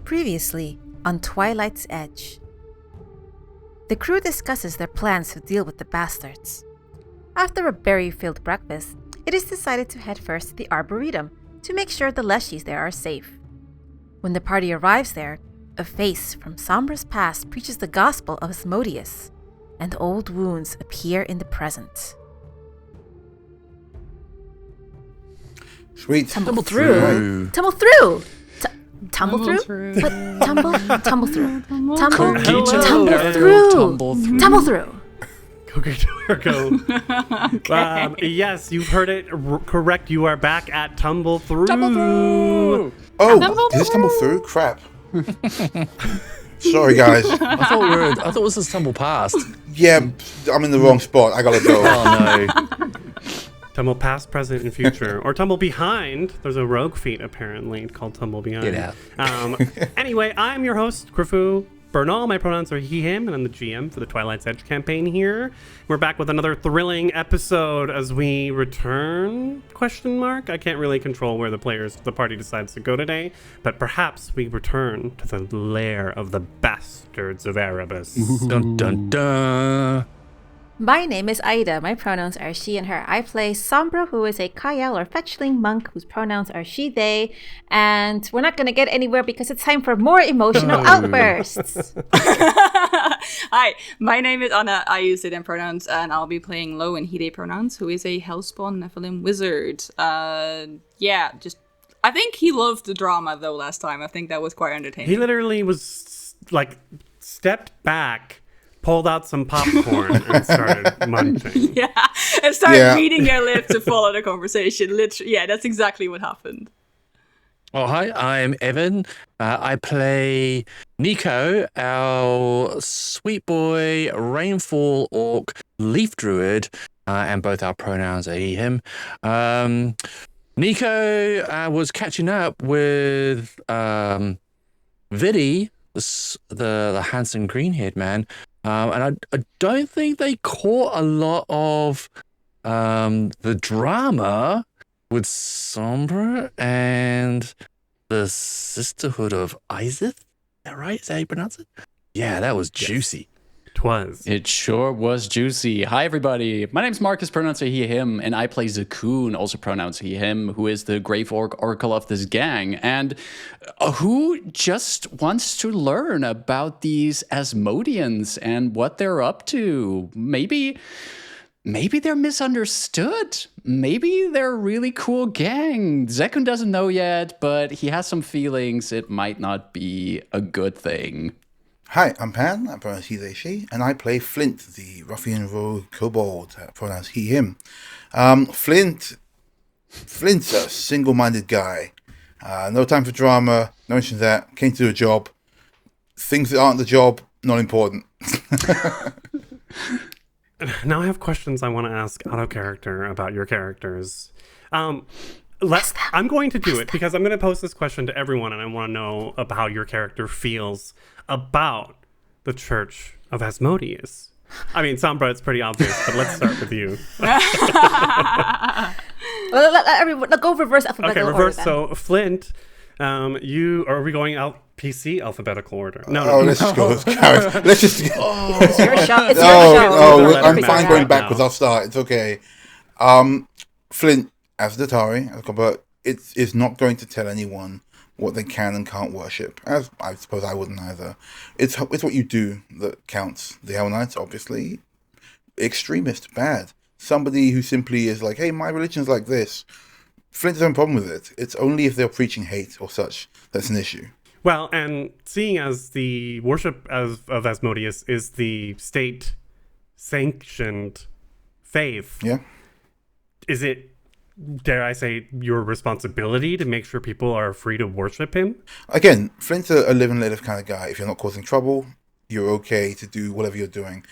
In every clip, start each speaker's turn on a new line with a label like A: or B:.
A: Previously on Twilight's Edge. The crew discusses their plans to deal with the bastards. After a berry-filled breakfast, it is decided to head first to the Arboretum to make sure the leshies there are safe. When the party arrives there, a face from Sombra's past preaches the gospel of Asmodeus, and old wounds appear in the present.
B: Sweet.
A: Tumble through. Tumble through. Tumble through? But tumble through. Tumble through. Tumble through.
C: Go. Okay. Yes, you've heard it correct. You are back at Tumble Through.
D: Tumble through.
B: Oh, did this tumble through? Crap. Sorry, guys.
D: I thought it was just tumble past.
B: Yeah, I'm in the wrong spot. I gotta go.
D: Oh no.
C: Tumble past, present, and future. Or tumble behind. There's a rogue feat, apparently, called tumble behind.
D: Get out.
C: Anyway, I'm your host, Krifu Bernal. My pronouns are he, him, and I'm the GM for the Twilight's Edge campaign here. We're back with another thrilling episode as we return, ? I can't really control where the party decides to go today, but perhaps we return to the lair of the Bastards of Erebus.
D: Dun dun dun.
A: My name is Aida. My pronouns are she and her. I play Sombra, who is a Kayal or fetchling monk whose pronouns are she, they. And we're not going to get anywhere because it's time for more emotional outbursts.
E: Hi, my name is Anna. I use they them pronouns, and I'll be playing Lo and he they pronouns, who is a Hellspawn Nephilim wizard. I think he loved the drama though last time. I think that was quite entertaining.
C: He literally was stepped back, pulled out some popcorn and started munching.
E: Yeah, and started reading their lips to follow the conversation. Literally, yeah, that's exactly what happened.
D: Oh, hi, I'm Evan. I play Nico, our sweet boy, rainfall orc, leaf druid, and both our pronouns are he, him. Nico was catching up with Vidi, the handsome green-haired man, and I don't think they caught a lot of the drama with Sombra and the Sisterhood of Iseth. Is that right? Is that how you pronounce it? Yeah, that was juicy.
F: It sure was juicy. Hi, everybody. My name's Marcus, pronouns are he, him, and I play Zakoon, also pronouns he, him, who is the Grave Oracle of this gang, and who just wants to learn about these Asmodeans and what they're up to. Maybe they're misunderstood. Maybe they're a really cool gang. Zekun doesn't know yet, but he has some feelings it might not be a good thing.
B: Hi, I'm Pan, pronouns he, they, she, and I play Flint, the ruffian rogue kobold, pronouns he, him. Flint's a single-minded guy. No time for drama, no mention of that, came to do a job. Things that aren't the job, not important.
C: Now I have questions I want to ask out of character about your characters. I'm going to do it because I'm going to pose this question to everyone, and I want to know about how your character feels about the Church of Asmodeus. I mean, Sombra, it's pretty obvious, but let's start with you.
A: Let's go reverse alphabetical order.
C: Okay, reverse. So, Flint, are we going out PC alphabetical order? No.
B: Let's just go. Let's just go.
A: It's your show. It's your show.
B: I'm fine going backwards. I'll start. It's okay. Flint, as the Tari, but it is not going to tell anyone what they can and can't worship. As I suppose I wouldn't either. It's what you do that counts. The Hell Knights, obviously, extremist, bad. Somebody who simply is like, hey, my religion's like this. Flint doesn't have a problem with it. It's only if they're preaching hate or such that's an issue.
C: Well, and seeing as the worship of Asmodeus is the state-sanctioned faith, is it, dare I say, your responsibility to make sure people are free to worship him? Again,
B: Flint's a live and let live kind of guy. If you're not causing trouble, you're okay to do whatever you're doing.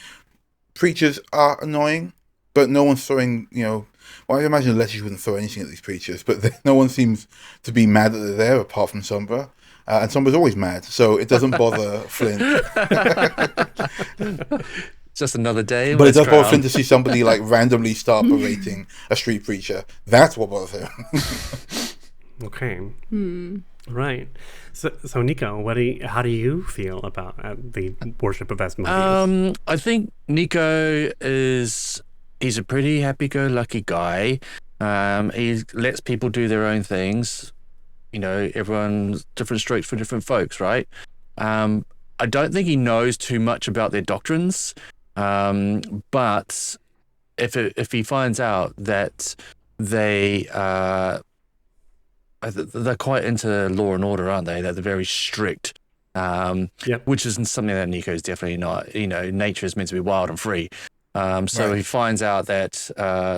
B: Preachers are annoying, but no one's throwing, well, I imagine Leslie wouldn't throw anything at these preachers, but no one seems to be mad that they're there apart from Sombra. And Sombra's always mad, so it doesn't bother Flint.
D: Just another day.
B: But it does bother Flint to see somebody randomly start berating a street preacher. That's what bothers him.
C: Okay. Right. So Nico, how do you feel about the worship of Asmodeus?
D: I think Nico he's a pretty happy-go-lucky guy. He lets people do their own things. Everyone's different strokes for different folks, right? I don't think he knows too much about their doctrines, but if he finds out that they're quite into law and order, aren't they? They're very strict, which isn't something that Nico's definitely not. Nature is meant to be wild and free. So
B: Right.
D: he finds out that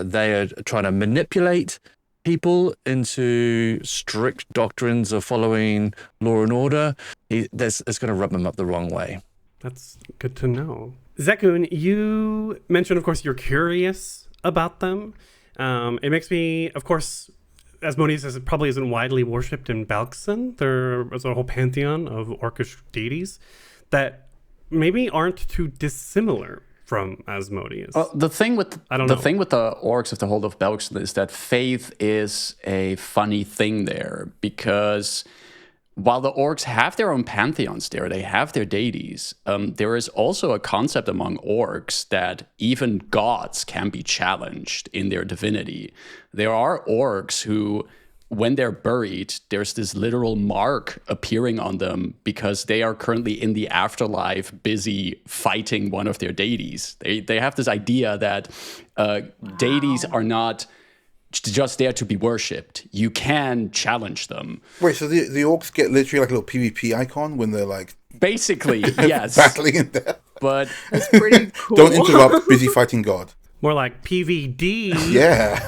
D: they are trying to manipulate people into strict doctrines of following law and order. It's going to rub them up the wrong way.
C: That's good to know. Zekun, you mentioned, of course, you're curious about them. It makes me, of course, Asmodeus probably isn't widely worshipped in Balkson. There's a whole pantheon of orcish deities that maybe aren't too dissimilar from Asmodeus.
F: Well, the thing with the orcs of the Hold of Belkson is that faith is a funny thing there, because while the orcs have their own pantheons there, they have their deities, there is also a concept among orcs that even gods can be challenged in their divinity. There are orcs who, when they're buried, there's this literal mark appearing on them because they are currently in the afterlife busy fighting one of their deities. They have this idea that deities are not just there to be worshipped. You can challenge them.
B: Wait, so the orcs get literally like a little PvP icon when they're like
F: Basically, yes.
B: battling in death?
E: It's pretty cool.
B: Don't interrupt, busy fighting God.
C: More like PVD.
B: Yeah.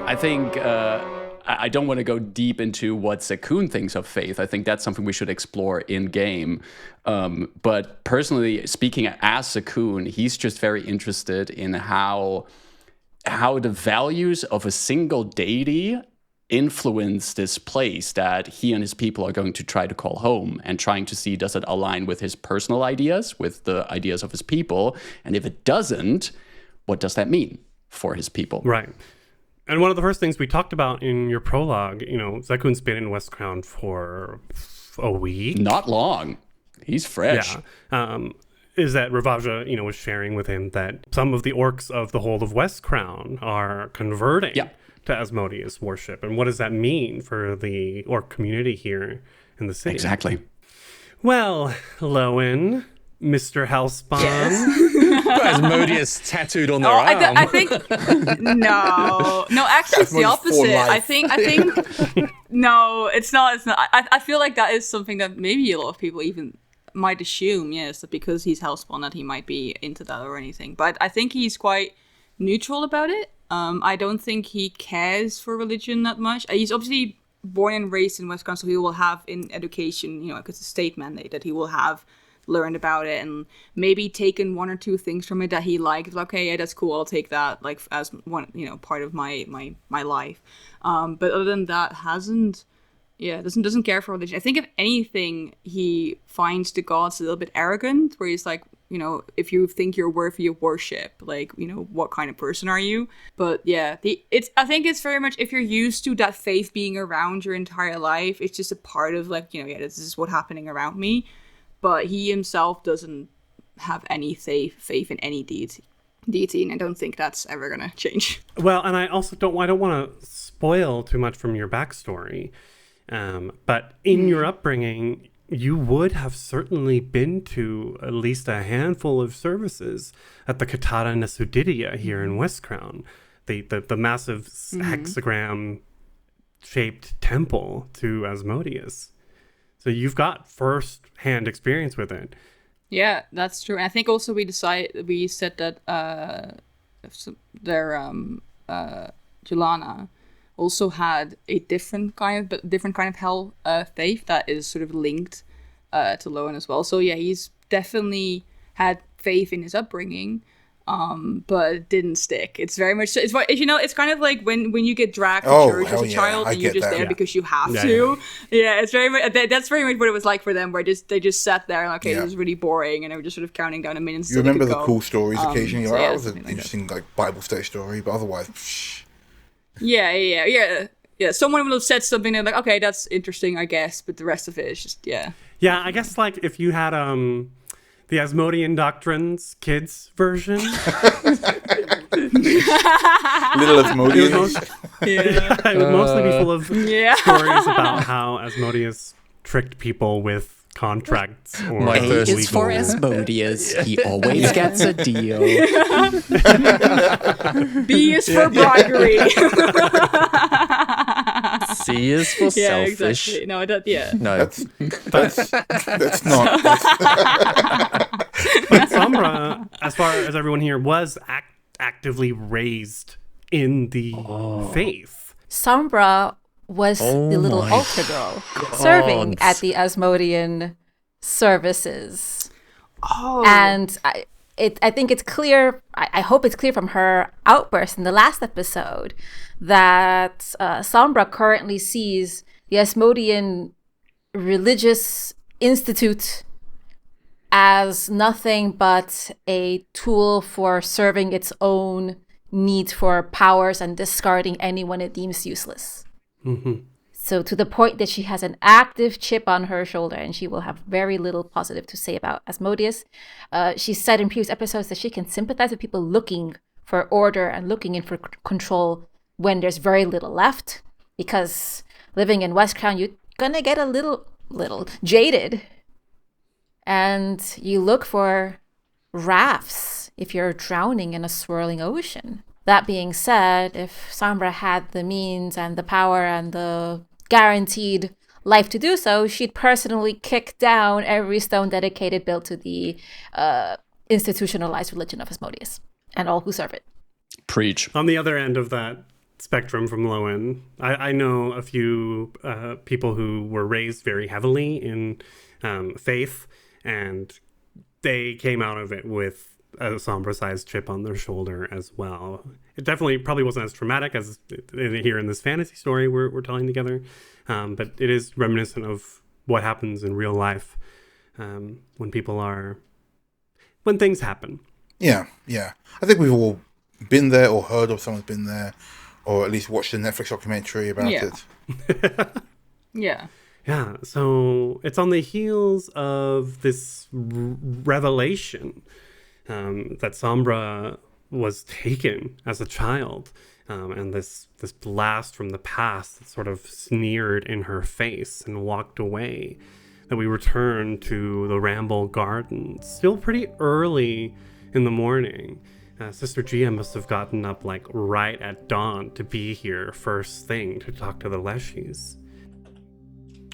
F: I think I don't want to go deep into what Zekun thinks of faith. I think that's something we should explore in game. But personally, speaking as Zekun, he's just very interested in how the values of a single deity influence this place that he and his people are going to try to call home, and trying to see, does it align with his personal ideas, with the ideas of his people? And if it doesn't, what does that mean for his people?
C: Right. And one of the first things we talked about in your prologue, Zekun's been in West Crown for a week.
F: Not long. He's fresh.
C: Yeah. Is that Ravaja, was sharing with him that some of the orcs of the Hold of West Crown are converting to Asmodeus worship. And what does that mean for the orc community here in the city?
F: Exactly.
C: Well, Lowen, Mr. Hellspawn.
E: Yes.
D: Asmodeus tattooed on their arm.
E: I think no. Actually, it's the opposite. I think no, it's not. I feel like that is something that maybe a lot of people even might assume, yes, that because he's Hellspawn that he might be into that or anything. But I think he's quite neutral about it. I don't think he cares for religion that much. He's obviously born and raised in Wisconsin, so he will have in education, because it's a state mandate, that he will have learned about it and maybe taken one or two things from it that he liked. Like, okay, yeah, that's cool. I'll take that like as one, part of my life. But other than that, doesn't care for religion. I think if anything, he finds the gods a little bit arrogant, where he's like, if you think you're worthy of worship, like, what kind of person are you? But yeah, I think it's very much, if you're used to that faith being around your entire life, it's just a part of like, this is what's happening around me. But he himself doesn't have any faith in any deity, and I don't think that's ever gonna change.
C: Well, and I also don't want to spoil too much from your backstory. But in your upbringing, you would have certainly been to at least a handful of services at the Katara Nesudidia here in West Crown, the massive hexagram-shaped temple to Asmodeus. So you've got first-hand experience with it.
E: Yeah, that's true. And I think also we said that Julana also had a different kind of hell faith that is sort of linked to Lowen as well. So yeah, he's definitely had faith in his upbringing, but it didn't stick. It's very much it's kind of like when you get dragged to church as a child and you're just there because you have to. Yeah, it's very much that's very much what it was like for them, where they just sat there and okay, this is really boring, and they were just sort of counting down a minute.
B: You remember the cool stories occasionally? That was an
E: like
B: interesting Bible study story, but otherwise.
E: Yeah. Yeah, someone will have said something and like, okay, that's interesting, I guess, but the rest of it is just, yeah.
C: Yeah, I guess like if you had the Asmodean Doctrines kids version.
B: Little Asmodeus.
C: It would mostly be full of
E: Yeah.
C: stories about how Asmodeus tricked people with contracts or
D: My
F: A
D: first
F: is for
C: legal-
F: Asmodeus. He always gets a deal.
E: B is for bribery.
D: C is for
E: Yeah,
D: selfish.
E: exactly. No, yeah.
D: No,
B: That's not.
C: But Sombra, as far as everyone here, was actively raised in the faith.
A: Sombra was the little
D: my
A: altar girl serving at the Asmodean services.
E: Oh.
A: And I think it's clear, I hope it's clear from her outburst in the last episode that Sombra currently sees the Asmodean religious institute as nothing but a tool for serving its own need for powers and discarding anyone it deems useless.
C: Mm-hmm.
A: So to the point that she has an active chip on her shoulder and she will have very little positive to say about Asmodeus. She said in previous episodes that she can sympathize with people looking for order and looking in for control when there's very little left. Because living in West Crown, you're gonna get a little jaded. And you look for rafts if you're drowning in a swirling ocean. That being said, if Sombra had the means and the power and the guaranteed life to do so, she'd personally kick down every stone dedicated built to the institutionalized religion of Asmodeus and all who serve it.
F: Preach.
C: On the other end of that spectrum from Lowen, I know a few people who were raised very heavily in faith, and they came out of it with a Sombra-sized chip on their shoulder as well. It definitely probably wasn't as traumatic as here in this fantasy story we're telling together, but it is reminiscent of what happens in real life when things happen.
B: Yeah. I think we've all been there or heard of someone's been there, or at least watched a Netflix documentary about
E: Yeah.
B: it.
E: Yeah.
C: Yeah, so it's on the heels of this revelation that Sombra was taken as a child, and this blast from the past that sort of sneered in her face and walked away, that we returned to the Ramble Garden still pretty early in the morning. Sister Gia must have gotten up like right at dawn to be here first thing to talk to the Leshies.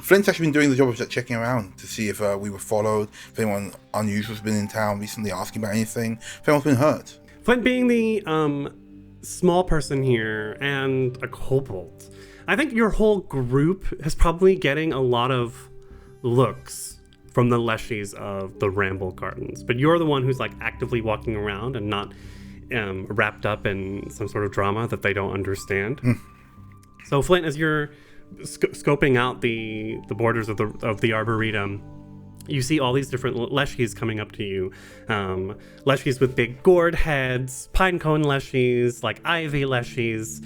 B: Flint's actually been doing the job of checking around to see if we were followed, if anyone unusual has been in town recently asking about anything, if anyone's been hurt.
C: Flint being the small person here and a kobold, I think your whole group is probably getting a lot of looks from the Leshies of the Ramble Gardens, but you're the one who's like actively walking around and not wrapped up in some sort of drama that they don't understand. So Flint, as you're scoping out the borders of the Arboretum, you see all these different Leshies coming up to you. Leshies with big gourd heads, pinecone Leshies, like ivy Leshies,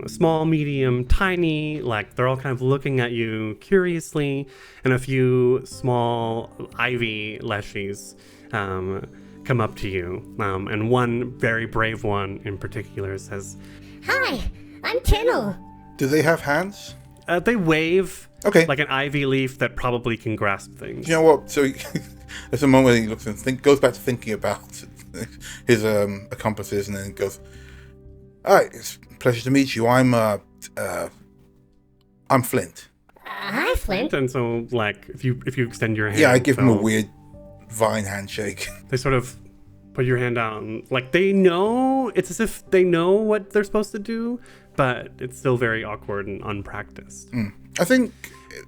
C: small, medium, tiny, like they're all kind of looking at you curiously, and a few small ivy Leshies come up to you. And one very brave one in particular says,
G: Hi, I'm Tennel.
B: Do they have hands?
C: they wave
B: Okay.
C: like an ivy leaf that probably can grasp things.
B: You know what? So there's a moment where he looks and goes back to thinking about his accomplices, and then goes, "All right, it's a pleasure to meet you. I'm Flint."
G: Hi, Flint.
C: And so, like, if you extend your hand,
B: Yeah, I give him a
C: they'll-
B: weird vine handshake.
C: They sort of put your hand out, and like they know, it's as if they know what they're supposed to do, but it's still very awkward and unpracticed.
B: I think,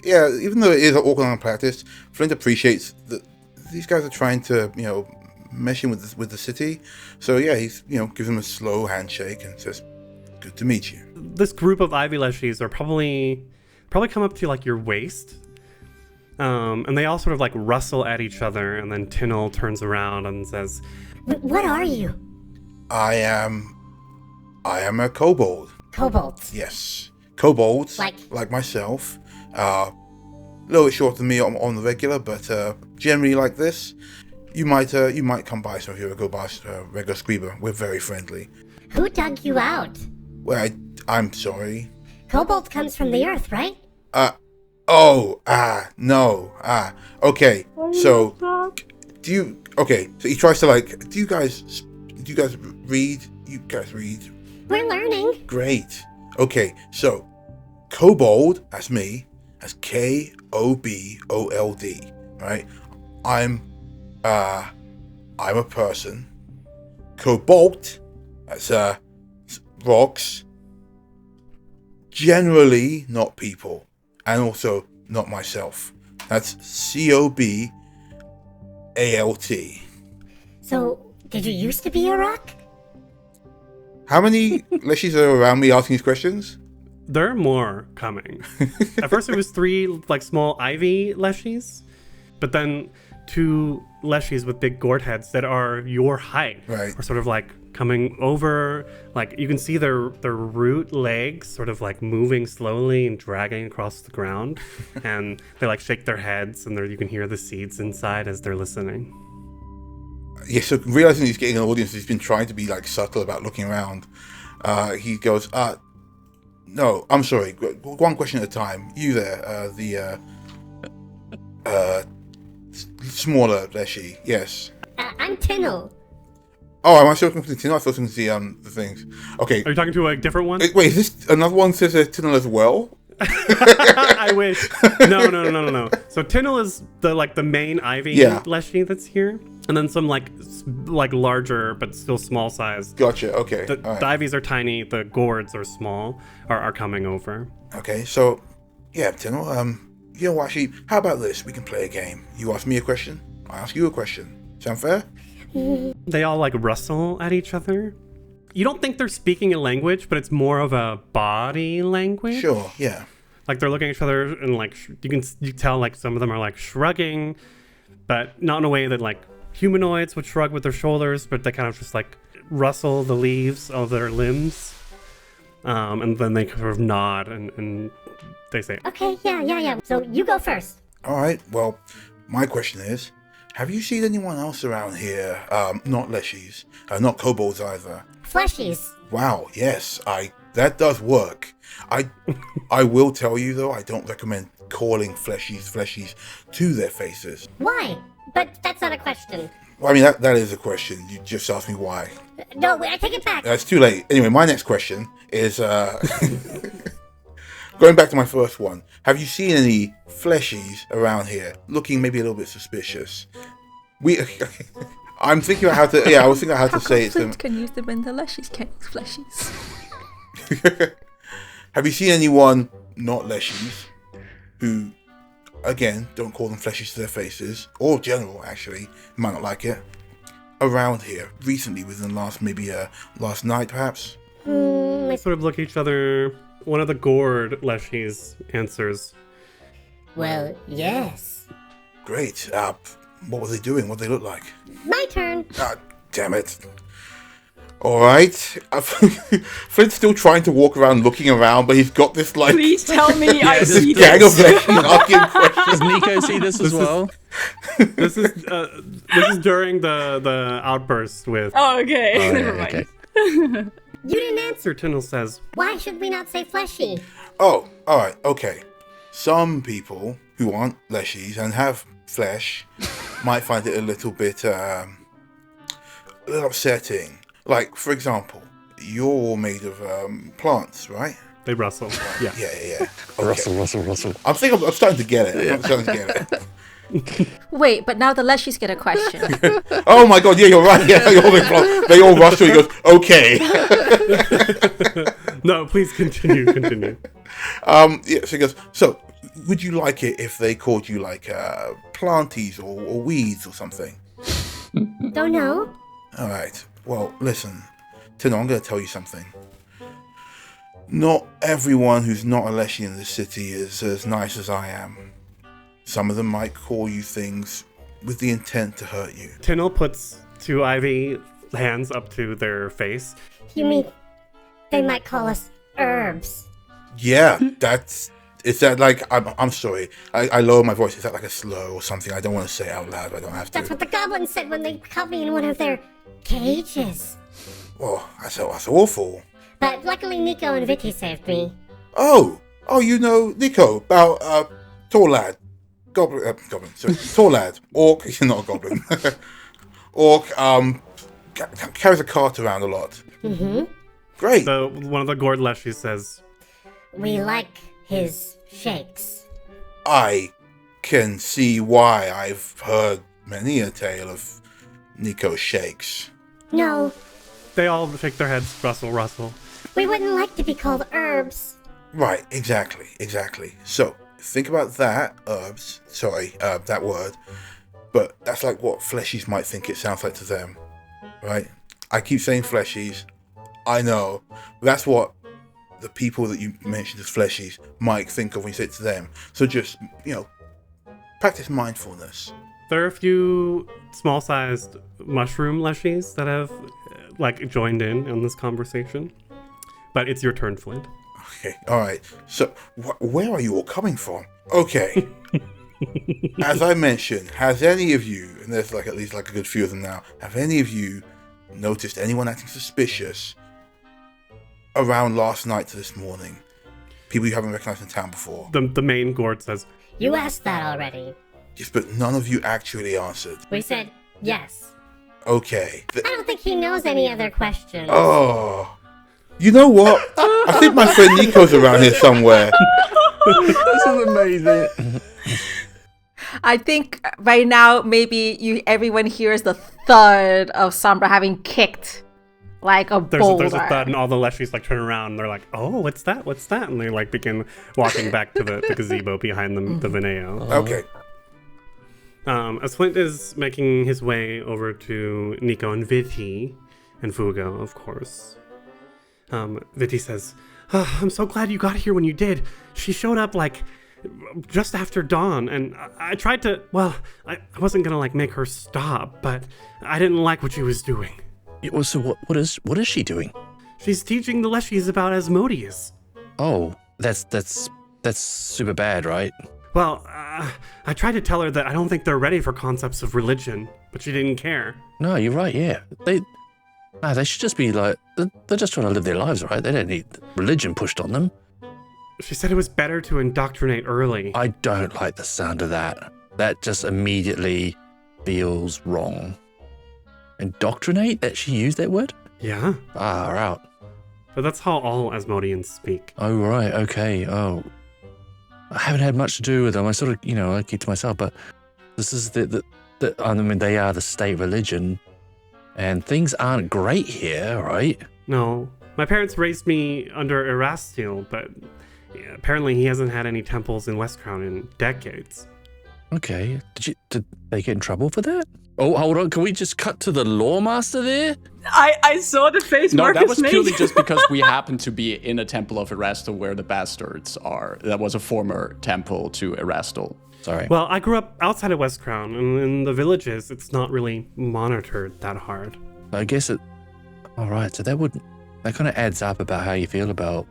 B: yeah, even though it is awkward and unpracticed, Flint appreciates that these guys are trying to, mesh in with the city. So yeah, he's, gives him a slow handshake and says, "Good to meet you."
C: This group of ivy leshies are probably come up to like your waist, and they all sort of like rustle at each other, and then Tinnell turns around and says,
G: What are you?
B: I am a kobold.
G: Kobolds.
B: Yes. kobolds,
G: Like-
B: myself, a little bit shorter than me on the regular, but generally like this. You might come by some of you go by regular Squeeber. We're very friendly.
G: Who dug you out?
B: Well, I'm sorry.
G: Cobalt comes from the earth, right?
B: No, okay. So, so he tries to do you guys read? You guys read?
G: We're learning.
B: Great. Okay, so kobold, that's me, that's Kobold, right? I'm a person. Cobalt, that's rocks. Generally not people, and also not myself. That's Cobalt.
G: So, did you used to be a rock?
B: How many leshies are around me asking these questions?
C: There are more coming. At first, it was 3 small ivy leshies, but then 2 leshies with big gourd heads that are your height.
B: Right.
C: Are sort of coming over. You can see their root legs sort of moving slowly and dragging across the ground, and they shake their heads, and you can hear the seeds inside as they're listening.
B: Yeah, so realizing he's getting an audience, he's been trying to be subtle about looking around. He goes, no, I'm sorry, one question at a time. You there, the smaller leshy, yes.
G: I'm Tinnel.
B: Oh, am I still talking to Tinnel? I thought I was talking to the things. Okay.
C: Are you talking to a different one?
B: Wait, is this another one says Tinnel as well?
C: I wish. No. So Tinnel is the main ivy leshy that's here, and then some larger but still small size.
B: Gotcha. Okay.
C: The
B: right.
C: ivies are tiny. The gourds are small. Are coming over.
B: Okay. So, yeah, Tinnel. You know what? Actually, how about this? We can play a game. You ask me a question. I ask you a question. Sound fair?
C: They all rustle at each other. You don't think they're speaking a language, but it's more of a body language.
B: Sure. Yeah.
C: They're looking at each other and you tell some of them are shrugging, but not in a way that humanoids would shrug with their shoulders, but they kind of just rustle the leaves of their limbs, and then they sort of nod and they say,
G: Okay, yeah. So you go first.
B: All right. Well, my question is, have you seen anyone else around here? Not leshies, not kobolds either.
G: Fleshies.
B: Wow. Yes. That does work. I will tell you though, I don't recommend calling fleshies to their faces.
G: Why? But that's not a question.
B: Well, I mean, that is a question. You just asked me why.
G: No, wait, I take it back.
B: It's too late. Anyway, my next question is, going back to my first one. Have you seen any fleshies around here looking maybe a little bit suspicious? I'm thinking about how to, I was thinking about how to say it to them.
A: Flint can use them in the leshies, can't use fleshies.
B: Have you seen anyone not leshies who, again, don't call them fleshies to their faces, or general actually, might not like it, around here recently, within the last last night perhaps?
C: They sort of look at each other. One of the gourd leshies answers,
G: Well, yes.
B: Great. What were they doing? What did they look like?
G: My turn.
B: Damn it. Alright. Flint's still trying to walk around looking around, but he's got this
E: Please tell me I
B: this
E: see
B: gang
E: this.
B: of leshies asking questions.
D: Does Nico see this as well?
C: This is during the outburst with
E: Oh, okay.
D: Oh,
E: Never
D: yeah,
E: mind.
D: okay.
G: You didn't answer.
C: Sir Tindall says,
G: Why should we not say fleshy?
B: Oh, alright, okay. Some people who aren't leshies and have flesh might find it a little bit upsetting. Like, for example, you're all made of plants, right?
C: they rustle. Yeah.
B: Yeah. Okay.
D: Russell.
B: I'm starting to get it. I'm starting to get it.
A: Wait, but now the leshies get a question.
B: Oh my god, yeah, you're right. Yeah, they all rush through. He goes, okay.
C: No, please continue.
B: Yeah, so he goes, so would you like it if they called you planties or weeds or something?
G: Don't know.
B: All right. Well, listen, Tino, I'm going to tell you something. Not everyone who's not a Leshy in this city is as nice as I am. Some of them might call you things with the intent to hurt you.
C: Tindall puts 2 ivy hands up to their face.
G: You mean they might call us herbs?
B: Yeah, is that like, I'm sorry, I lower my voice. Is that like a slur or something? I don't want to say it out loud. I don't have to.
G: That's what the goblins said when they caught me in one of their cages.
B: Oh, that's awful.
G: But luckily Nico and Vicky saved me.
B: Oh, you know Nico, about tall lad. Goblin, sorry, tall lad. Orc, you're not a goblin. Orc, carries a cart around a lot.
G: Mm-hmm.
B: Great.
C: So one of the gourd leshies says,
G: We like his shakes.
B: I can see why. I've heard many a tale of Nico's shakes.
G: No,
C: they all shake their heads, rustle.
G: we wouldn't like to be called herbs.
B: Right, exactly. So, think about that, herbs. Sorry, that word. But that's like what fleshies might think it sounds like to them. Right? I keep saying fleshies. I know. That's what the people that you mentioned as fleshies might think of when you say it to them. So just, practice mindfulness.
C: There are a few small-sized mushroom leshies that have, joined in on this conversation. But it's your turn, Flint.
B: Okay, alright. So, where are you all coming from? Okay. As I mentioned, has any of you, and there's at least a good few of them now, have any of you noticed anyone acting suspicious around last night to this morning? People you haven't recognized in town before?
C: The main gourd says,
G: You asked that already.
B: Yes, but none of you actually answered.
G: We said yes.
B: Okay.
G: I don't think he knows any other questions.
B: Oh. You know what? I think my friend Nico's around here somewhere.
D: This is amazing.
A: I think right now maybe everyone hears the thud of Sombra having kicked like a boulder.
C: There's a thud, and all the leshies turn around and they're like, "Oh, what's that? What's that?" And they begin walking back to the gazebo behind the Vineo.
B: Okay.
C: As Flint is making his way over to Nico and Viti and Fugo, of course, Viti says, I'm so glad you got here when you did. She showed up just after dawn, and I tried to, I wasn't gonna make her stop, but I didn't like what she was doing.
D: So what is she doing?
C: She's teaching the leshies about Asmodeus.
D: Oh, that's super bad, right?
C: Well, I tried to tell her that I don't think they're ready for concepts of religion, but she didn't care.
D: No, you're right, yeah. They should just be they're just trying to live their lives, right? They don't need religion pushed on them.
C: She said it was better to indoctrinate early.
D: I don't like the sound of that. That just immediately feels wrong. Indoctrinate? That she used that word?
C: Yeah.
D: Far out.
C: But that's how all Asmodeans speak.
D: Oh, right, okay. Oh. I haven't had much to do with them. I sort of, I keep to myself, but this is they are the state religion, and things aren't great here, right?
C: No. My parents raised me under Erastil, but apparently he hasn't had any temples in Westcrown in decades.
D: Okay. Did they get in trouble for that? Oh, hold on. Can we just cut to the lawmaster there?
E: I saw the face
F: No,
E: Marcus
F: that was
E: made.
F: purely just because we happened to be in a Temple of Erastil where the Bastards are. That was a former temple to Erastil.
D: Sorry.
C: Well, I grew up outside of Westcrown, and in the villages, it's not really monitored that hard.
D: I guess it... All right, so that kind of adds up about how you feel about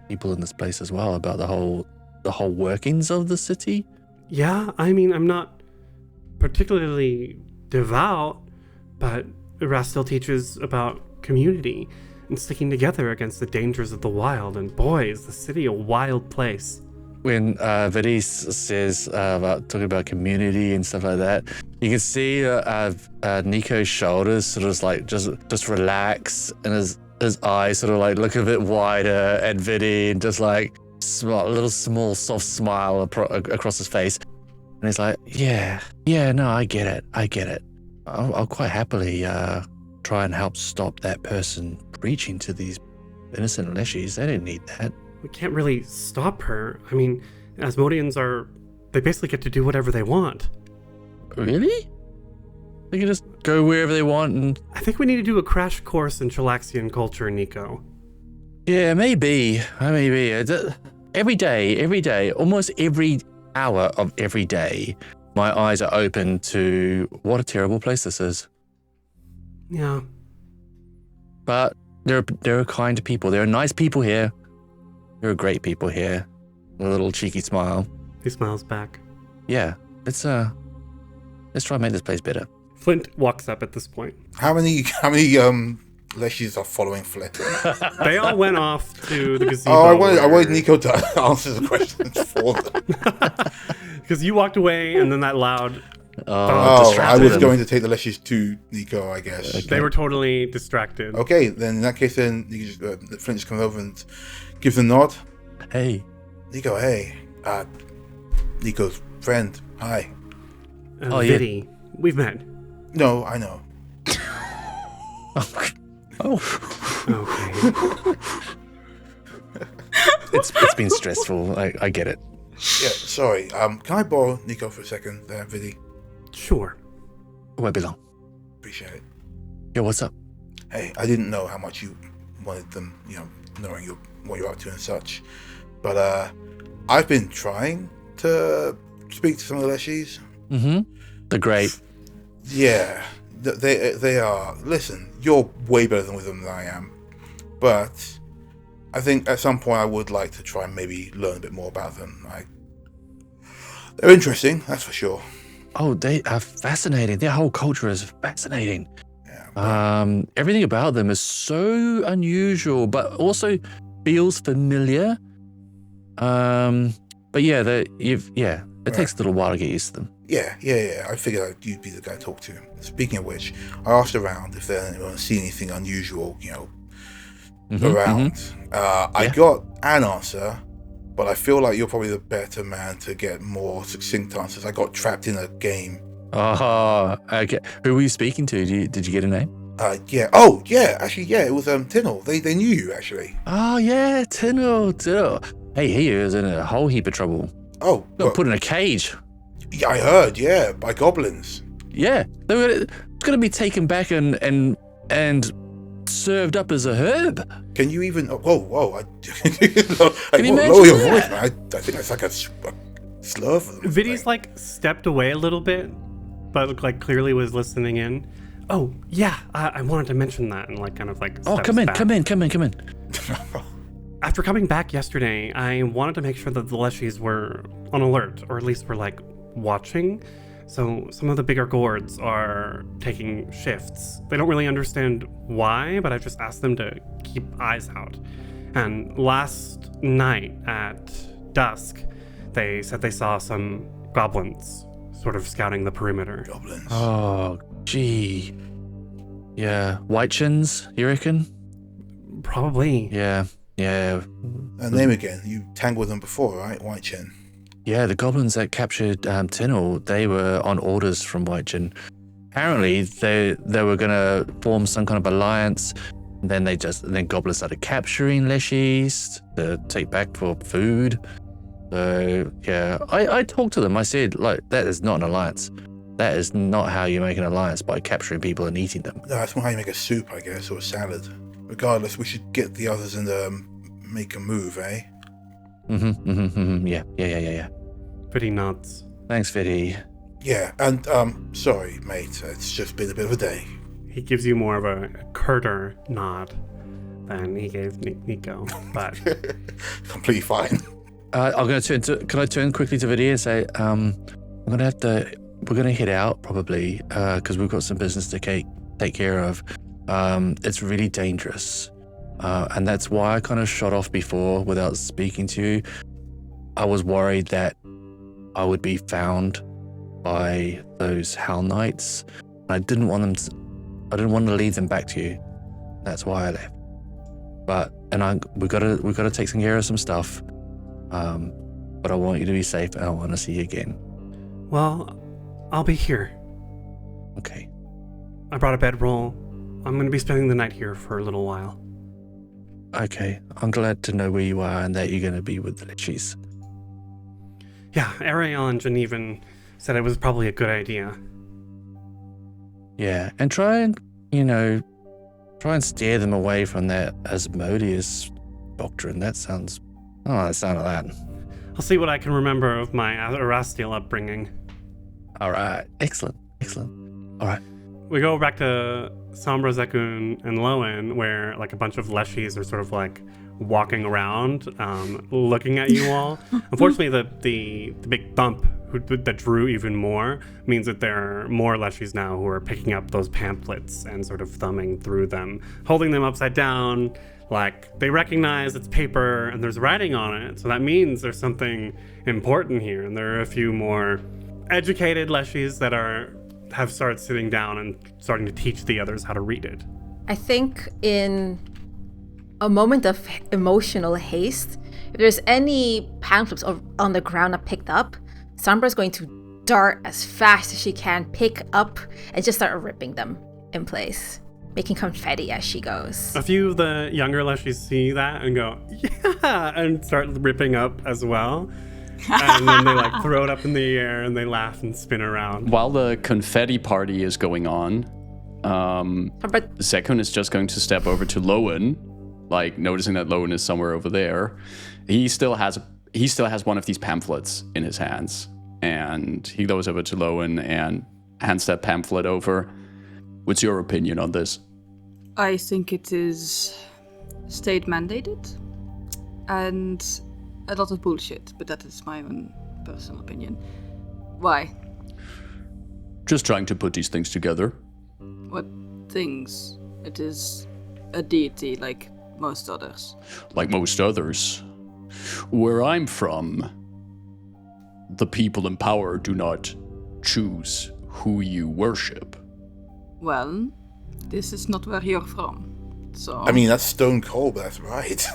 D: people in this place as well, about the whole workings of the city.
C: Yeah, I mean, I'm not particularly devout, but Erastil teaches about community and sticking together against the dangers of the wild, and boy, is the city a wild place.
D: When Vidis says about talking about community and stuff like that, you can see Nico's shoulders sort of just relax, and his eyes sort of look a bit wider at Vidi, and just a little small soft smile across his face. And he's like, yeah, no, I get it. I'll quite happily try and help stop that person preaching to these innocent leshies. They didn't need that.
C: We can't really stop her. I mean, Asmodeans they basically get to do whatever they want.
D: Really? They can just go wherever they want and...
C: I think we need to do a crash course in Chilaxian culture, Nico.
D: Yeah, maybe. Every day, almost every hour of every day, my eyes are open to what a terrible place this is.
C: Yeah.
D: But there are kind people. There are nice people here. You're great people here. A little cheeky smile.
C: He smiles back.
D: Yeah, let's try and make this place better.
C: Flint walks up at this point.
B: How many leshies are following Flint?
C: They all went off to the gazebo.
B: Oh, I wanted Nico to answer the questions for them.
C: Because you walked away, and then that loud...
B: Oh, I was
D: them.
B: going to take the leshies to Nico, I guess.
D: Okay.
C: They were totally distracted.
B: Okay, then in that case, then Flint just comes over and gives a nod.
D: Hey.
B: Nico, hey. Nico's friend. Hi.
D: Oh, yeah.
C: Viddy, we've met.
B: No, I know.
C: Okay.
D: It's been stressful. I get it.
B: Yeah, sorry. Can I borrow Nico for a second there, Viddy?
C: Sure.
D: Where I belong.
B: Appreciate it.
D: Yeah, what's up?
B: Hey, I didn't know how much you wanted them, knowing what you're up to and such. But I've been trying to speak to some of the leshies.
D: Mm-hmm. They're great.
B: Yeah, they are. Listen, you're way better with them than I am. But I think at some point I would like to try and maybe learn a bit more about them. They're interesting, that's for sure.
D: Oh, they are fascinating. Their whole culture is fascinating.
B: Yeah.
D: Everything about them is so unusual, but also feels familiar. But yeah, it takes a little while to get used to them.
B: Yeah. I figured you'd be the guy to talk to. Speaking of which, I asked around if anyone see anything unusual, around. I got an answer, but I feel like you're probably the better man to get more succinct answers. I got trapped in a game.
D: Oh, okay. Who were you speaking to? Did you get a name?
B: Yeah. Oh, yeah. Actually, yeah. It was Tinnell. They knew you actually.
D: Oh yeah, Tinnell. Hey, he is in a whole heap of trouble.
B: Oh,
D: Got put in a cage.
B: yeah, I heard. Yeah, by goblins.
D: Yeah, they're gonna be taken back and served up as a herb.
B: Can you even? Whoa!
D: Can you
B: lower your
D: imagine
B: voice,
D: that?
B: man. I think that's like a slur for them.
C: Viddy's stepped away a little bit, but clearly was listening in. Oh yeah, I wanted to mention that and
D: Oh, come in.
C: After coming back yesterday, I wanted to make sure that the leshies were on alert, or at least were watching. So some of the bigger gourds are taking shifts. They don't really understand why, but I just asked them to keep eyes out. And last night at dusk, they said they saw some goblins sort of scouting the perimeter.
B: Goblins.
D: Oh, gee. Yeah, white chins, you reckon?
C: Probably.
D: Yeah.
B: Name again. You tangled them before, right? White Chin.
D: Yeah, the goblins that captured Tinnell, they were on orders from White Chin. Apparently, they were going to form some kind of alliance. And then goblins started capturing leshies to take back for food. So, yeah, I talked to them. I said, that is not an alliance. That is not how you make an alliance, by capturing people and eating them.
B: No, that's not how you make a soup, I guess, or a salad. Regardless, we should get the others and make a move, eh?
D: Yeah.
C: Viddy nods.
D: Thanks, Viddy.
B: Yeah, and sorry, mate. It's just been a bit of a day.
C: He gives you more of a curter nod than he gave Nico, but
B: Completely fine.
D: Can I turn quickly to Viddy and say, we're gonna head out probably, because we've got some business to take care of. It's really dangerous. And that's why I kind of shot off before without speaking to you. I was worried that I would be found by those Hell Knights. I didn't want to lead them back to you. That's why I left. We gotta take some care of some stuff. But I want you to be safe, and I want to see you again.
C: well, I'll be here.
D: Okay.
C: I brought a bedroll. I'm going to be spending the night here for a little while.
D: Okay. I'm glad to know where you are and that you're going to be with the Lichies.
C: Yeah, Ariel and Genevan said it was probably a good idea.
D: Yeah, and try and steer them away from that Asmodeus doctrine. That sounds like that.
C: I'll see what I can remember of my Erastil upbringing.
D: All right. Excellent. All right.
C: we go back to Sombra, Zekun, and Lowen, where like a bunch of Leshies are sort of like walking around, looking at you all. Unfortunately, the big bump that drew even more means that there are more Leshies now who are picking up those pamphlets and sort of thumbing through them, holding them upside down, like they recognize it's paper and there's writing on it. So that means there's something important here. And there are a few more educated Leshies that have started sitting down and starting to teach the others how to read it.
A: I think in a moment of emotional haste, if there's any pamphlets on the ground not picked up, Sombra's going to dart as fast as she can, pick up, and just start ripping them in place, making confetti as she goes.
C: A few of the younger Leshies see that and go, yeah, and start ripping up as well. And then they like throw it up in the air and they laugh and spin around.
F: While the confetti party is going on, Zekun is just going to step over to Lowen, like noticing that Lowen is somewhere over there. He still has one of these pamphlets in his hands, and he goes over to Lowen and hands that pamphlet over. What's your opinion on this?
E: I think it is state mandated and a lot of bullshit, but that is my own personal opinion. Why?
F: Just trying to put these things together.
E: What things? It is a deity like most others.
F: Like most others. Where I'm from, the people in power do not choose who you worship.
E: Well, this is not where you're from, so...
B: I mean, that's stone cold, but that's right.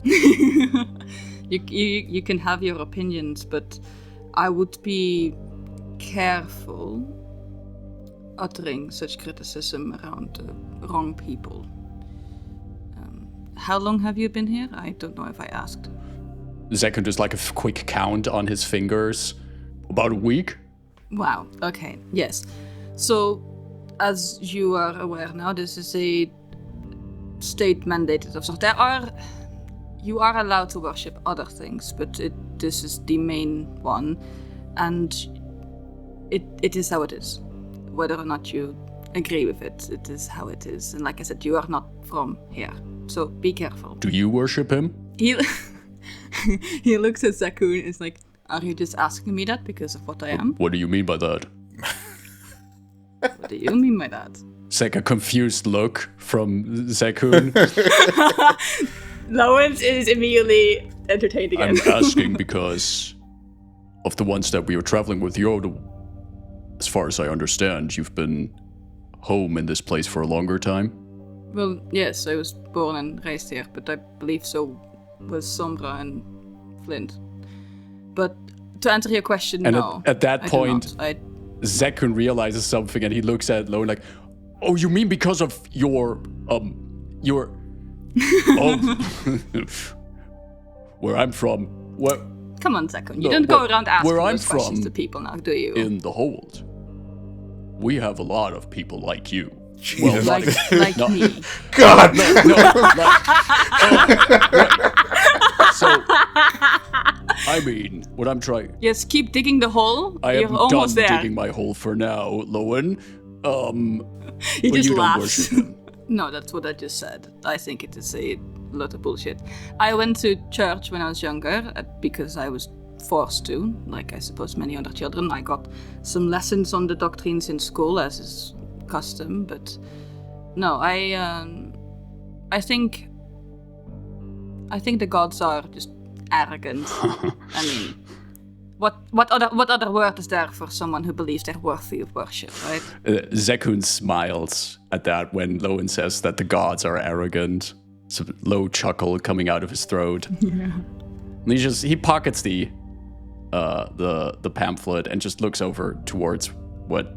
E: You can have your opinions, but I would be careful uttering such criticism around the wrong people. How long have you been here? I don't know if I asked.
F: Zekun does like a quick count on his fingers. About a week?
E: Wow, okay, yes. So, as you are aware now, this is a state mandated of sorts. You are allowed to worship other things, but this is the main one, and it is how it is. Whether or not you agree with it, it is how it is. And like I said, you are not from here, so be careful.
F: Do you worship him?
E: He looks at Zekun and is like, are you just asking me that because of what I am?
F: What do you mean by that?
E: What do you mean by that?
F: It's like a confused look from Zekun.
E: Lowen is immediately entertained again.
F: I'm asking because of the ones that we were traveling with. As far as I understand, you've been home in this place for a longer time?
E: Well, yes, I was born and raised here, but I believe so was Sombra and Flint. But to answer your question,
F: and
E: no.
F: At that point, Zekun realizes something and he looks at Lowen like, oh, you mean because of your where I'm from, what?
E: Come on, Zekun, you don't go around asking those
F: from,
E: questions to people now, do you?
F: In the hold, we have a lot of people like you.
B: Jesus.
F: Well,
E: like me.
B: God!
F: So, I mean, what I'm trying...
E: Yes, keep digging the hole.
F: You're
E: almost
F: done
E: there.
F: digging my hole for now, Lowen.
E: He just
F: you
E: laughs.
F: Don't worship him.
E: No, that's what I just said. I think it is a lot of bullshit. I went to church when I was younger because I was forced to, like I suppose many other children. I got some lessons on the doctrines in school, as is custom, but no, I think the gods are just arrogant. I mean, what other word is there for someone who believes they're worthy of worship, right?
F: Zekun smiles at that when Lowen says that the gods are arrogant. Some low chuckle coming out of his throat. Yeah. And he pockets the pamphlet and just looks over towards what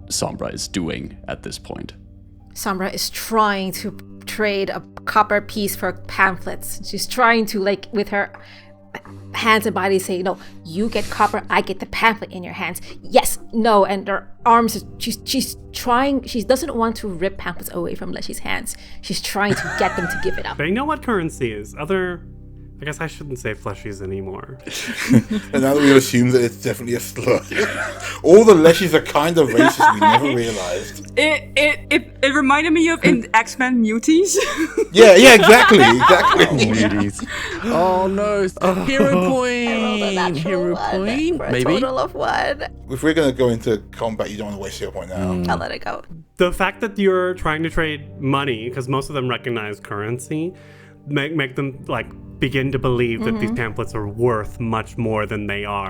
F: Sombra is doing at this point.
A: Sombra is trying to trade a copper piece for pamphlets. She's trying to, like, with her hands and body say, no, you get copper, I get the pamphlet in your hands. Yes, no, and her arms, she's trying, she doesn't want to rip pamphlets away from Leshy's hands. She's trying to get them to give it up.
C: They know what currency is. Other I guess I shouldn't say fleshies anymore.
B: And now that we assume that it's definitely a slur. All the leshies are kind of racist, we never realized.
E: It reminded me of in X-Men Muties.
B: Yeah, exactly.
D: Oh no! Hero point. Hero point.
A: For a
D: Maybe.
A: total of 1.
B: If we're going to go into combat, you don't want to waste your point now.
A: I'll let it go.
C: The fact that you're trying to trade money, because most of them recognize currency, make them like begin to believe that these pamphlets are worth much more than they are.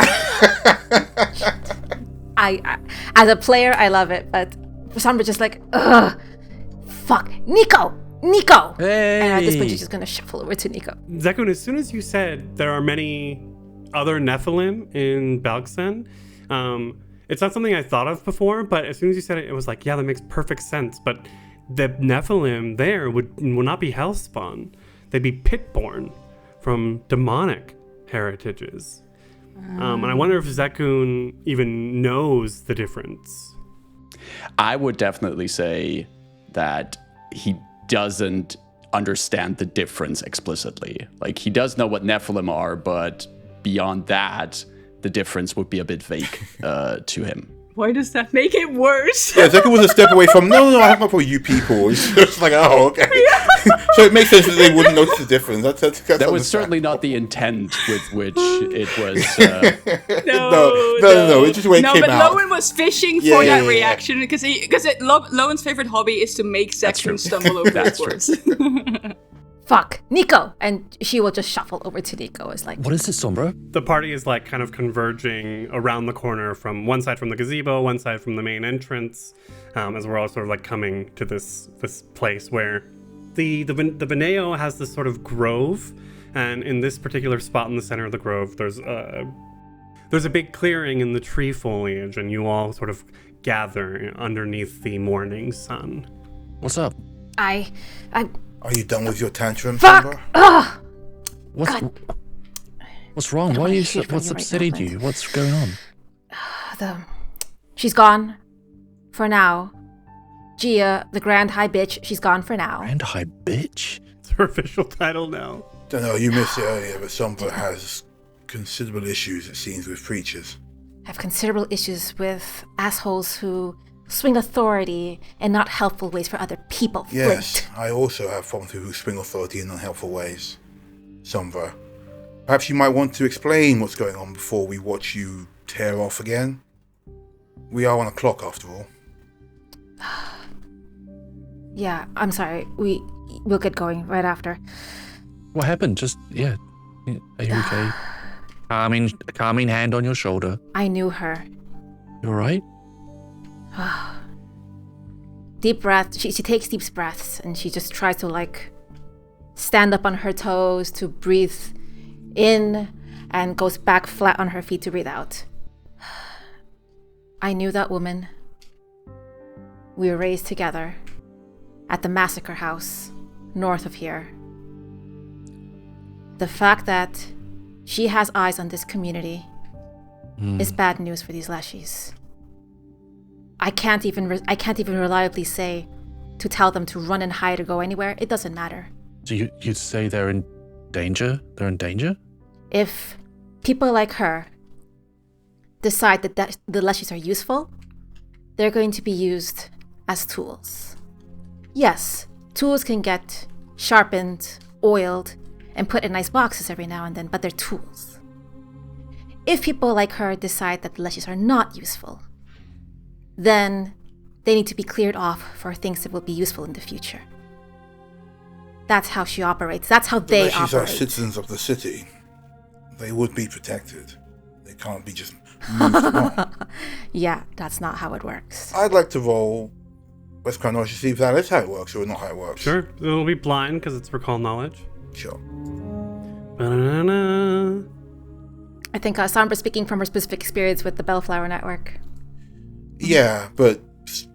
A: I as a player, I love it, but for some, it's just like, ugh, fuck, Nico.
D: Hey.
A: And at this point, she's just gonna shuffle over to Nico.
C: Zekun, as soon as you said there are many other Nephilim in Balgsen, it's not something I thought of before, but as soon as you said it, it was like, yeah, that makes perfect sense. But the Nephilim there would not be Hellspawn. They'd be Pitborn from demonic heritages. And I wonder if Zekun even knows the difference.
F: I would definitely say that he doesn't understand the difference explicitly. Like, he does know what Nephilim are, but beyond that, the difference would be a bit vague to him.
E: Why does that make it worse?
B: Yeah, Zekun was a step away from, no, I have no problem with you people. It's just like, oh, okay. So it makes sense that they wouldn't notice the difference. That's
F: That was certainly not the intent with which it was.
B: No, it's just the way it came
E: but
B: out.
E: Lowen was fishing for that reaction because Lowen's favorite hobby is to make Zekun stumble over
F: That's
E: his
F: true.
E: words.
A: Fuck, Nico. And she will just shuffle over to Nico. It's like,
D: What is this, Sombra?
C: The party is like kind of converging around the corner from one side from the gazebo, one side from the main entrance, as we're all sort of like coming to this place where the Veneo has this sort of grove, and in this particular spot in the center of the grove, there's a big clearing in the tree foliage, and you all sort of gather underneath the morning sun.
D: What's up?
A: I
B: Are you done with your tantrum,
A: fuck.
B: Simba?
A: Ugh.
D: What's wrong?
A: I
D: Why are you?
A: hear from
D: What's
A: you right
D: upsetting
A: now,
D: you?
A: Clint.
D: What's going on?
A: She's gone for now. Gia, the Grand High Bitch, she's gone for now.
D: Grand High Bitch.
C: It's her official title now.
B: Don't know, you missed it earlier, but Simba has considerable issues, it seems, with preachers.
A: I have considerable issues with assholes who swing authority in not helpful ways for other people.
B: Yes,
A: Flint.
B: I also have problems with who swing authority in unhelpful ways. Simba, perhaps you might want to explain what's going on before we watch you tear off again. We are on a clock, after all.
A: Yeah, I'm sorry. We'll get going right after.
D: What happened? Yeah. Are you okay? Calming hand on your shoulder.
A: I knew her.
D: You alright?
A: Deep breath. She takes deep breaths and she just tries to stand up on her toes to breathe in and goes back flat on her feet to breathe out. I knew that woman. We were raised together at the massacre house north of here. The fact that she has eyes on this community is bad news for these Leshies. I can't even reliably say to tell them to run and hide or go anywhere. It doesn't matter.
D: So you'd say they're in danger? They're in danger?
A: If people like her decide that the Leshies are useful, they're going to be used as tools. Yes, tools can get sharpened, oiled, and put in nice boxes every now and then, but they're tools. If people like her decide that the Leshies are not useful, then they need to be cleared off for things that will be useful in the future. That's how she operates. That's how they
B: Leshies are
A: operate.
B: citizens of the city. They would be protected. They can't be just moved on.
A: Yeah, that's not how it works.
B: I'd like to roll West Crown Knowledge to see if that is how it works or not how it works.
C: Sure, it'll be blind because it's recall knowledge.
B: Sure.
C: Ba-na-na-na.
A: I think Sambra's speaking from her specific experience with the Bellflower Network.
B: Yeah, but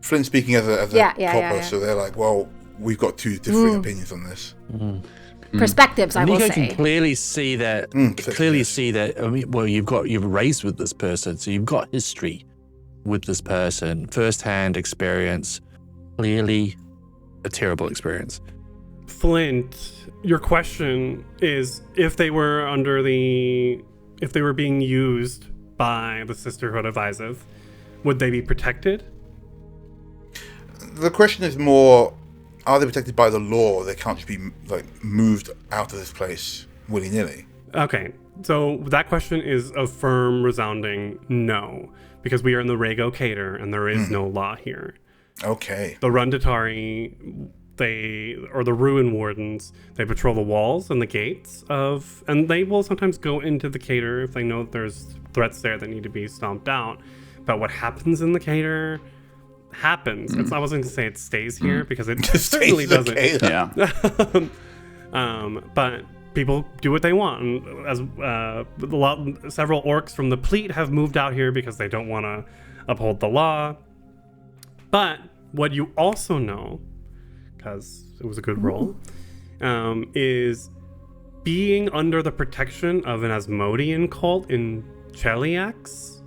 B: Flint's speaking as a
A: Yeah,
B: copper, so they're like, well, we've got two differing opinions on this.
A: Perspectives, I will
D: Nico
A: say.
D: can clearly see that. I mean, well, you've raised with this person, so you've got history with this person, first-hand experience. Clearly, a terrible experience.
C: Flint, your question is if they were being used by the Sisterhood of Izeth, would they be protected?
B: The question is more, are they protected by the law? They can't just be moved out of this place willy-nilly.
C: Okay, so that question is a firm, resounding no, because we are in the Rego Cater and there is no law here.
B: Okay.
C: The Runditari, the Ruin Wardens, they patrol the walls and the gates and they will sometimes go into the Cater if they know that there's threats there that need to be stomped out. But what happens in the Cater happens. I wasn't going to say it stays here because it certainly doesn't.
F: Yeah.
C: But people do what they want. And as several orcs from the Pleat have moved out here because they don't want to uphold the law. But what you also know, because it was a good roll, is being under the protection of an Asmodean cult in Cheliax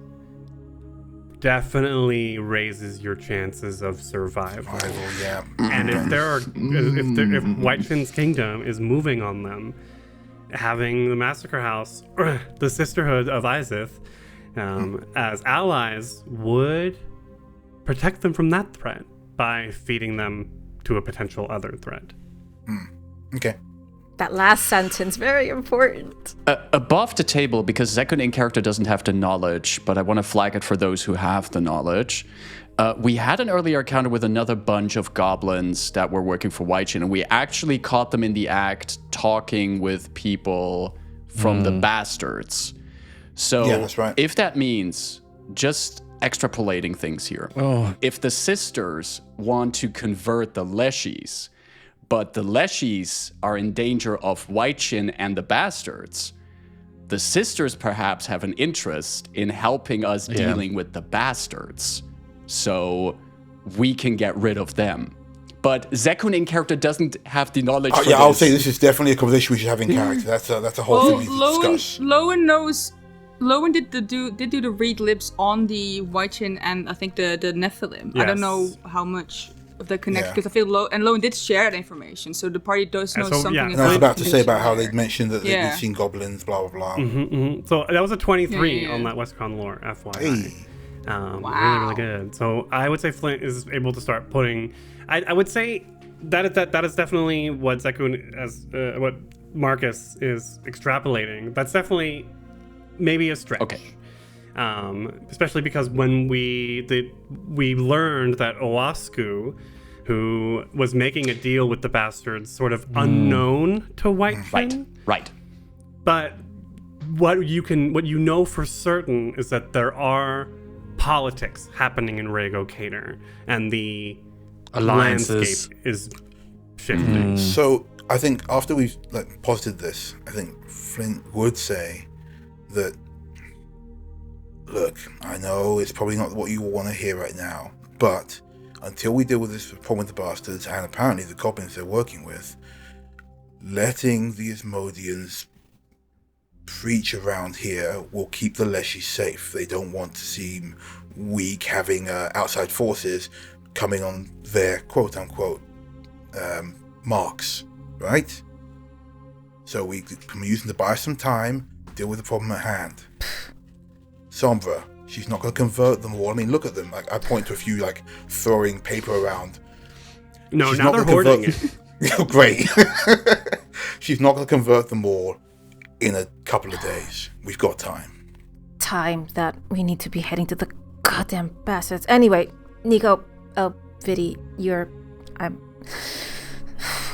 C: definitely raises your chances of survival.
B: Yeah.
C: And if Whitefin's kingdom is moving on them, having the Massacre House, or the Sisterhood of Izeth, as allies would protect them from that threat by feeding them to a potential other threat.
B: Okay.
A: That last sentence, very important.
F: Above the table, because Zekun in character doesn't have the knowledge, but I want to flag it for those who have the knowledge. We had an earlier encounter with another bunch of goblins that were working for Whitechin, and we actually caught them in the act talking with people from the Bastards. So
B: Yeah, that's right.
F: if that means, just extrapolating things here, if the sisters want to convert the Leshies, but the Leshies are in danger of Whitechin and the Bastards, the sisters perhaps have an interest in helping us dealing with the Bastards, so we can get rid of them. But Zekun in character doesn't have the knowledge for this.
B: I'll say this is definitely a conversation we should have in character. That's a whole thing we need to discuss.
E: Lowen knows. Lowen did do the read lips on the Whitechin and I think the Nephilim.
C: Yes.
E: I don't know how much of the connection,
B: Yeah.
E: because I feel Lowen did share that information, so the party does know
C: so,
E: something.
C: yeah.
B: And I was about to say about how
E: they
B: they'd mentioned that they'd seen goblins, blah, blah, blah.
C: So that was a 23
E: Yeah.
C: on that Westcon lore, FYI.
B: Hey.
C: Really, really good. So I would say Flint is able to start putting. I would say that is definitely what Zekun what Marcus is extrapolating. That's definitely maybe a stretch.
F: Okay.
C: Especially because when we learned that Oasku, who was making a deal with the Bastards, sort of unknown to Whitefin.
F: Right.
C: But what you know for certain is that there are politics happening in Rego Cater, and the
D: Alliances.
C: landscape is shifting.
B: So I think after we've posited this, I think Flint would say that, look, I know it's probably not what you want to hear right now, but until we deal with this problem with the Bastards and apparently the goblins they're working with, letting the Asmodeans preach around here will keep the Leshy safe. They don't want to seem weak having outside forces coming on their quote-unquote marks, right? So we can use them to buy some time, deal with the problem at hand. Sombra, she's not going to convert them all. I mean, look at them. I point to a few throwing paper around.
C: No,
B: She's
C: now
B: not
C: they're
B: gonna
C: hoarding
B: convert-
C: it.
B: Oh, great. She's not going to convert them all in a couple of days. We've got time.
A: Time that we need to be heading to the goddamn Bastards. Anyway, Nico, Vidi, give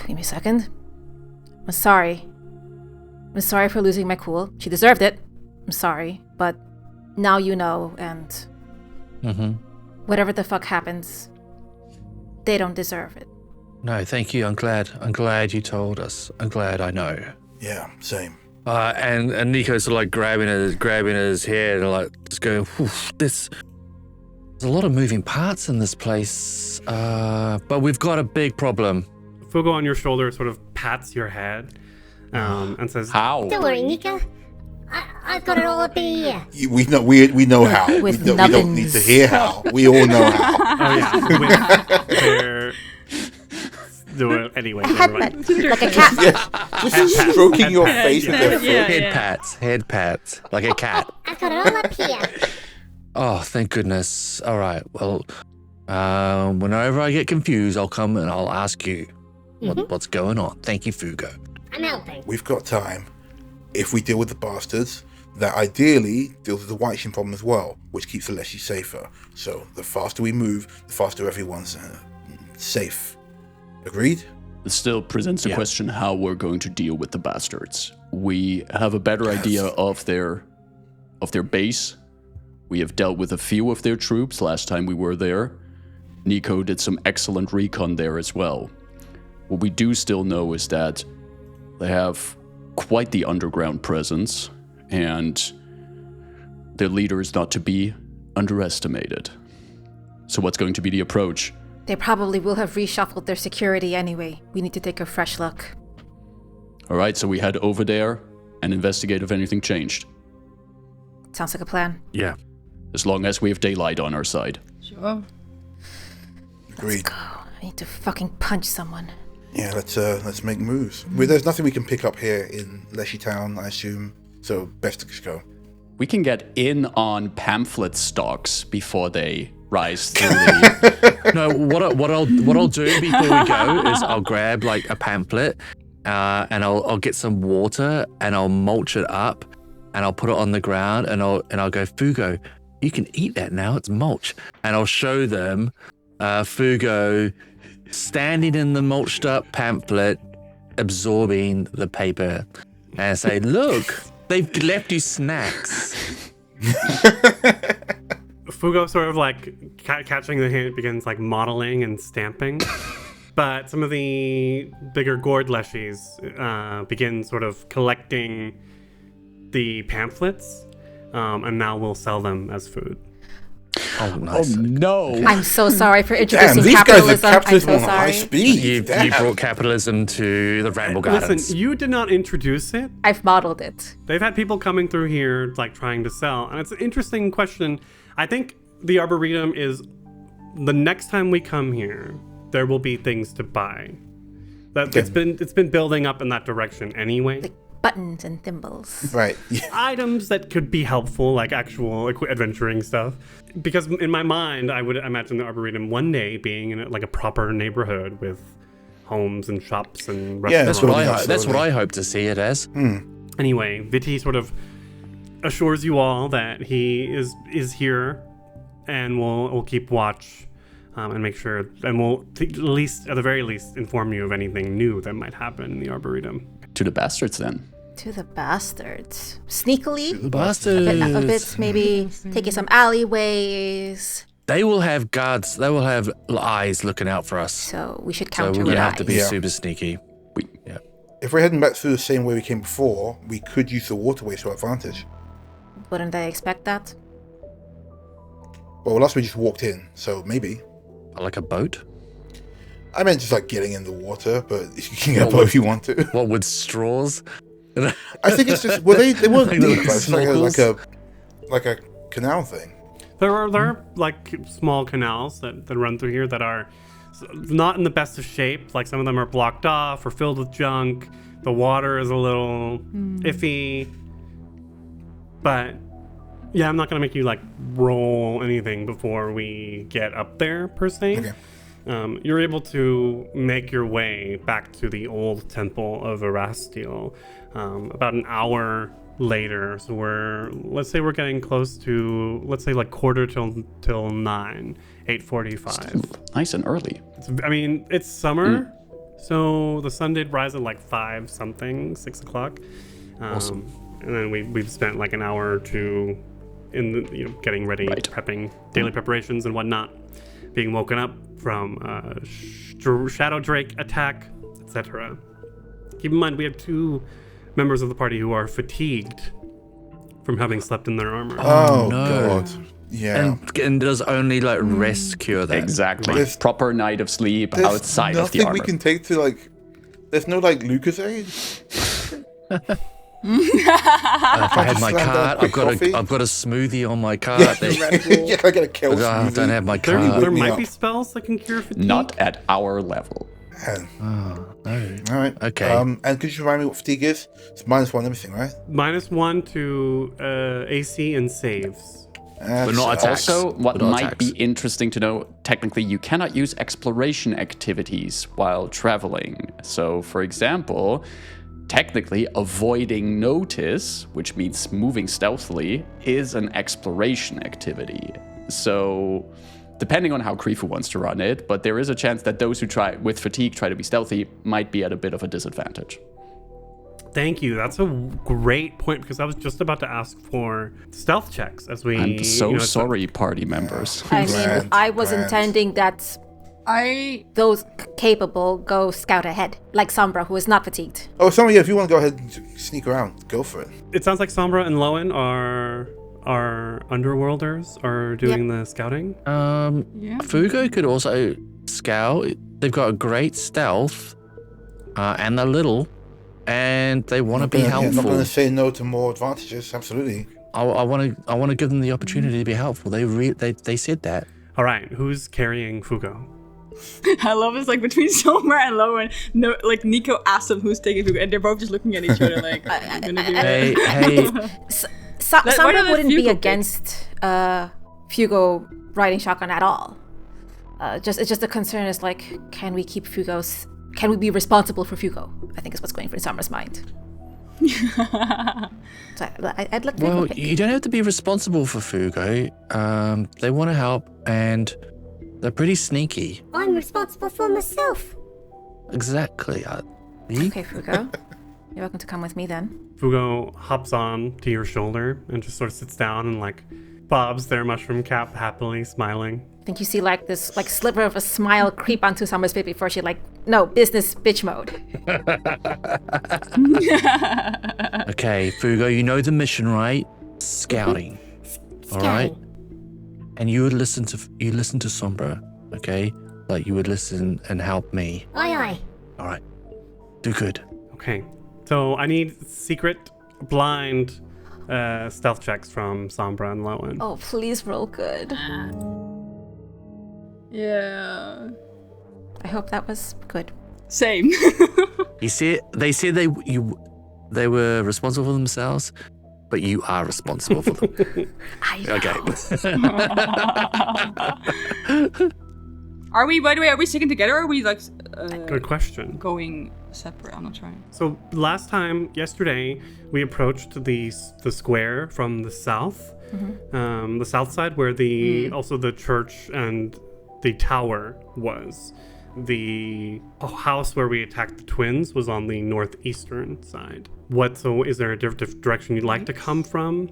A: me a second. I'm sorry. I'm sorry for losing my cool. She deserved it. I'm sorry, but now you know, and whatever the fuck happens, they don't deserve it.
D: No, thank you. I'm glad you told us. I'm glad I know.
B: Yeah, same.
D: And Nico's sort of grabbing his hair and just going, there's a lot of moving parts in this place. But we've got a big problem.
C: Fugo on your shoulder sort of pats your head and says,
F: How?
G: Don't worry, Nika. I've got it all up here.
B: We know how. We
A: With
B: don't need to hear how. We all know how.
C: oh yeah, with do it anyway.
A: A
C: Never mind.
A: headbutt, like a cat.
B: Yeah, just stroking your face with their foot.
D: Head pats, like a cat.
G: I've got it all up here.
D: Oh, thank goodness. All right. Well, whenever I get confused, I'll come and I'll ask you what's going on. Thank you, Fugo.
G: I'm helping.
B: We've got time. If we deal with the bastards, that ideally deals with the white shin problem as well, which keeps the Leshy safer. So the faster we move, the faster everyone's safe. Agreed?
F: It still presents the question how we're going to deal with the bastards. We have a better idea of their base. We have dealt with a few of their troops last time we were there. Nico did some excellent recon there as well. What we do still know is that they have quite the underground presence, and their leader is not to be underestimated. So what's going to be the approach?
A: They probably will have reshuffled their security anyway. We need to take a fresh look.
F: All right, so we head over there and investigate if anything changed.
A: Sounds like a plan.
D: Yeah.
F: As long as we have daylight on our side.
E: Sure.
B: Agreed.
A: I need to fucking punch someone.
B: Yeah, let's make moves. There's nothing we can pick up here in Leshy Town, I assume. So best to just go.
F: We can get in on pamphlet stocks before they rise through the...
D: No, what I'll do before we go is I'll grab like a pamphlet, and I'll get some water and I'll mulch it up, and I'll put it on the ground, and I'll go, Fugo, you can eat that now. It's mulch, and I'll show them Fugo standing in the mulched up pamphlet, absorbing the paper, and say, look, they've left you snacks.
C: Fugo sort of like catching the hint begins like modeling and stamping. But some of the bigger gourd leshies begin sort of collecting the pamphlets, and now we'll sell them as food.
D: Oh, nice.
F: Oh, no.
A: I'm so sorry for
B: Damn,
A: introducing
B: these guys are
A: capitalism. I'm
B: capitalism
A: so
B: on high
A: sorry.
B: speed.
D: You brought capitalism to the Ramble Gardens.
C: Listen, you did not introduce it.
A: I've modeled it.
C: They've had people coming through here like trying to sell, and it's an interesting question. I think the Arboretum is the next time we come here, there will be things to buy. That it's been building up in that direction anyway.
A: Like buttons and thimbles.
B: Right. Yeah.
C: Items that could be helpful, like actual adventuring stuff. Because in my mind, I would imagine the Arboretum one day being in like a proper neighborhood with homes and shops and
B: Yeah,
C: restaurants.
D: That's what I hope to see it as.
C: Anyway, Viti sort of assures you all that he is here, and we'll keep watch and make sure, and we'll at the very least inform you of anything new that might happen in the Arboretum.
F: To the bastards, then.
A: To the bastards. Sneakily.
D: The bastards.
A: A bit, maybe taking some alleyways.
D: They will have guards. They will have eyes looking out for us.
A: So we should
D: So
A: counter
D: we're
A: with
D: gonna have to be
A: eyes.
D: super sneaky.
B: If we're heading back through the same way we came before, we could use the waterways to our advantage.
A: Wouldn't they expect that?
B: Well, last we just walked in, so maybe.
D: Like a boat?
B: I meant just like getting in the water, but you can get a boat if you want to.
D: What, with straws?
B: I think it's just, well, they weren't
D: Like
B: deep,
D: the
B: but it's like a canal thing.
C: There are like small canals that run through here that are not in the best of shape. Like some of them are blocked off or filled with junk. The water is a little iffy. But yeah, I'm not gonna make you like roll anything before we get up there per se.
B: Okay.
C: You're able to make your way back to the old Temple of Erastil about an hour later. So let's say we're getting close to, let's say like quarter till 9, 8:45.
F: Nice and early.
C: It's summer, so the sun did rise at like 5 something, 6 o'clock.
D: Awesome.
C: And then we've spent like an hour or two in the, getting ready,
F: Right.
C: prepping daily preparations and whatnot, being woken up from shadow drake attack, etc. Keep in mind we have 2 members of the party who are fatigued from having slept in their armor.
B: Oh,
D: no.
B: God. Yeah.
D: And does only like rest cure that?
F: Exactly.
B: There's-
F: Proper night of sleep
B: There's
F: outside of the
B: nothing
F: armor.
B: we can take to like, there's no like Lucasade?
D: If I had my
B: Just have
D: cart,
B: a
D: I've
B: quick coffee?
D: got a smoothie on my cart.
B: Yeah,
D: They-
B: I gotta kill
D: I don't have my
C: There
D: cart.
B: Wake me
C: might
B: up.
C: be spells that can cure fatigue.
F: Not at our level.
B: And,
D: Oh, no.
B: all right.
D: Okay.
B: And could you remind me what fatigue is? It's -1 everything, right?
C: -1 to AC and saves.
D: But not attacks.
F: Also, what
D: But not
F: might
D: attacks.
F: be interesting to know, technically, you cannot use exploration activities while traveling. So, for example, technically, avoiding notice, which means moving stealthily, is an exploration activity. So, depending on how Krifu wants to run it, but there is a chance that those who try with fatigue try to be stealthy might be at a bit of a disadvantage.
C: Thank you. That's a great point because I was just about to ask for stealth checks as we.
F: I'm so
C: it's a-
F: sorry, party members.
A: I mean,
B: Grand,
A: I was
B: grand.
A: intending that those capable go scout ahead, like Sombra, who is not fatigued.
B: Oh, somebody, if you want to go ahead and sneak around, go for it.
C: It sounds like Sombra and Lowen are underworlders are doing the scouting.
D: Fugo could also scout. They've got a great stealth, and they're little, and they want to be
B: Yeah, I'm not
D: helpful.
B: going to say no to more advantages. Absolutely.
D: I want to give them the opportunity to be helpful. They said that.
C: All right, who's carrying Fugo?
E: I love it's like between Somer and Lowen. No, like Nico asked them who's taking Fugo, and they're both just looking at each other like, I'm gonna do it.
D: Hey,
E: why don't
A: Sombra
E: let
A: wouldn't be
E: Fugo pick?
A: against Fugo riding shotgun at all. It's just the concern is like, can we keep Fugo's? Can we be responsible for Fugo? I think is what's going through Sombra's mind. So I'd let Fugo
D: well,
A: pick.
D: you don't have to be responsible for Fugo. They want to help, and they're pretty sneaky.
G: I'm responsible for myself.
D: Exactly.
A: Okay, Fugo. You're welcome to come with me then.
C: Fugo hops on to your shoulder and just sort of sits down and like bobs their mushroom cap happily, smiling.
A: I think you see like this like sliver of a smile creep onto Sombra's face before she like, no, business bitch mode.
D: Okay, Fugo, you know the mission, right? Scouting. All right. And you would listen to Sombra, okay? Like you would listen and help me.
G: Aye, aye.
D: All right. Do good.
C: Okay, so I need secret blind stealth checks from Sombra and Lowen.
A: Oh, please roll good.
E: Yeah.
A: I hope that was good.
E: Same.
D: They said they were responsible for themselves, but you are responsible for them.
A: I know.
D: Okay.
E: Are we, by the way, are we sticking together or are we like
C: Good question.
E: going separate? I'm not trying.
C: So yesterday, we approached the square from the south, the south side where also the church and the tower was. The house where we attacked the twins was on the northeastern side. So is there a different direction you'd like to come from?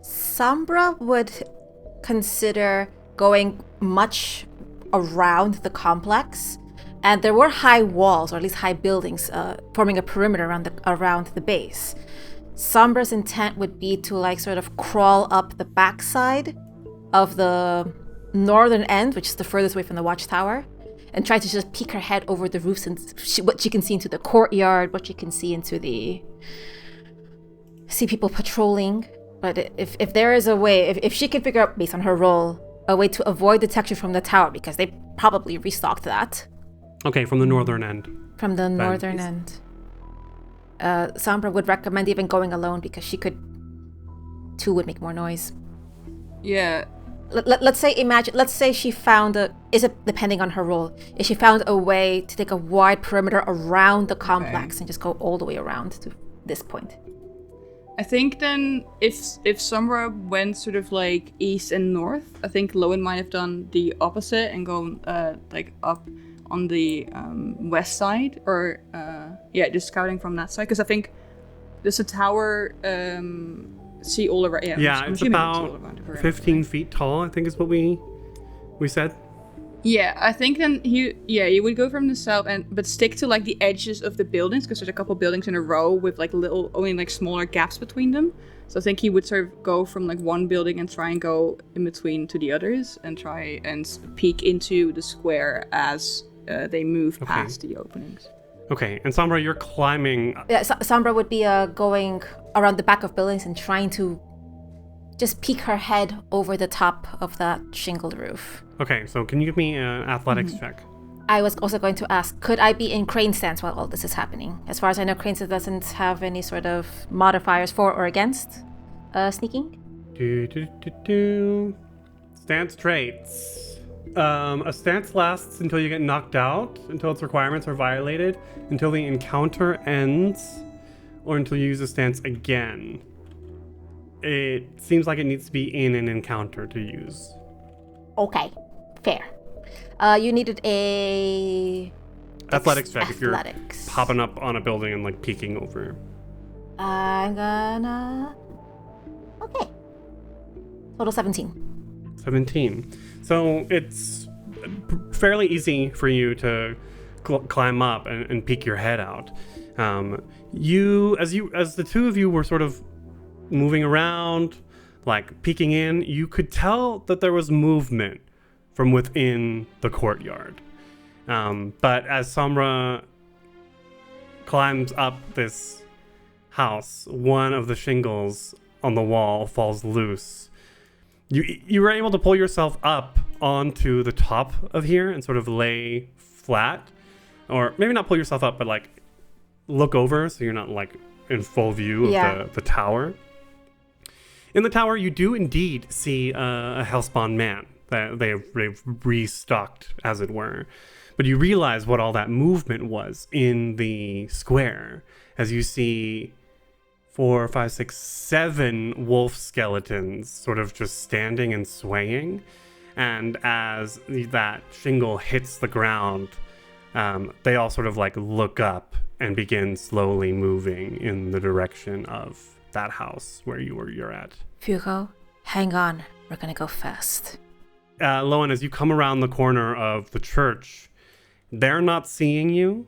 A: Sombra would consider going much around the complex, and there were high walls, or at least high buildings, forming a perimeter around the base. Sombra's intent would be to like sort of crawl up the backside of the northern end, which is the furthest away from the watchtower, and try to just peek her head over the roofs and what she can see into the courtyard, what she can see into see people patrolling. But if there is a way, if she can figure out, based on her role, a way to avoid detection from the tower, because they probably restocked that.
C: Okay, from the northern end.
A: From the northern
C: please.
A: end. Sombra would recommend even going alone because she could... Two would make more noise.
E: Yeah.
A: Let's say she found depending on her role, if she found a way to take a wide perimeter around the complex and just go all the way around to this point.
E: I think then if Sombra went sort of like east and north, I think Lowen might have done the opposite and gone like up on the west side, or just scouting from that side, because I think there's a tower see all around.
C: Yeah,
E: I'm
C: it's
E: assuming
C: about
E: all around the
C: 15 feet tall, I think is what we said.
E: Yeah, I think then he would go from the south but stick to like the edges of the buildings, because there's a couple buildings in a row with like only like smaller gaps between them. So I think he would sort of go from like one building and try and go in between to the others and try and peek into the square as they move past the openings.
C: Okay, and Sombra, you're climbing.
A: Yeah, Sombra would be going around the back of buildings and trying to just peek her head over the top of that shingled roof.
C: Okay, so can you give me an athletics check?
A: I was also going to ask, could I be in crane stance while all this is happening? As far as I know, crane stance doesn't have any sort of modifiers for or against sneaking.
C: Stance traits. A stance lasts until you get knocked out, until its requirements are violated, until the encounter ends, or until you use a stance again. It seems like it needs to be in an encounter to use.
A: Okay, fair. You needed a
C: Athletics check if you're
A: athletics.
C: popping up on a building and like peeking over.
A: I'm gonna. Okay. Total 17.
C: 17. So it's fairly easy for you to climb up and peek your head out. As the two of you were sort of moving around, like peeking in, you could tell that there was movement from within the courtyard. But as Sombra climbs up this house, one of the shingles on the wall falls loose. You were able to pull yourself up onto the top of here and sort of lay flat, or maybe not pull yourself up, but like look over so you're not like in full view of the tower. In the tower, you do indeed see a Hellspawn man that they've restocked, as it were. But you realize what all that movement was in the square as you see 4, 5, 6, 7 wolf skeletons sort of just standing and swaying. And as that shingle hits the ground, they all sort of like look up and begin slowly moving in the direction of that house where you're at.
A: Fugo, hang on. We're gonna go fast.
C: Lowen, as you come around the corner of the church, they're not seeing you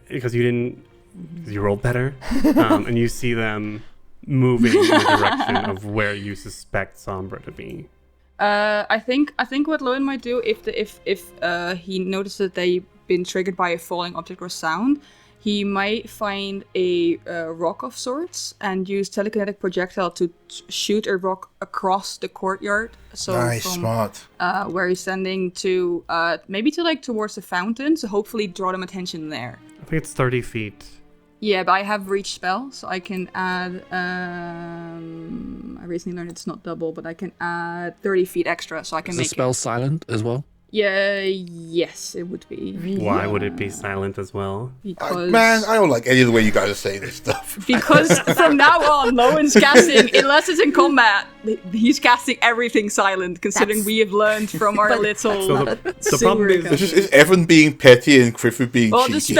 C: because you rolled better, and you see them moving in the direction of where you suspect Sombra to be.
E: I think what Lowen might do if he notices that they've been triggered by a falling object or sound, he might find a rock of sorts and use telekinetic projectile to shoot a rock across the courtyard. So
B: nice,
E: from,
B: smart.
E: Where he's standing to maybe to like towards the fountain, so hopefully draw them attention there.
C: I think it's 30 feet.
E: Yeah, but I have reach spell, so I can add. I recently learned it's not double, but I can add 30 feet extra, so I can make
D: the spell silent as well?
E: Yeah, yes, it would be.
C: Why would it be silent as well?
E: Because
B: I don't like any of the way you guys are saying this stuff.
E: Because from now on, Lowen's casting, unless it's in combat, he's casting everything silent, considering we have learned from our little.
C: So the problem
B: is Evan being petty and Criffy being cheeky.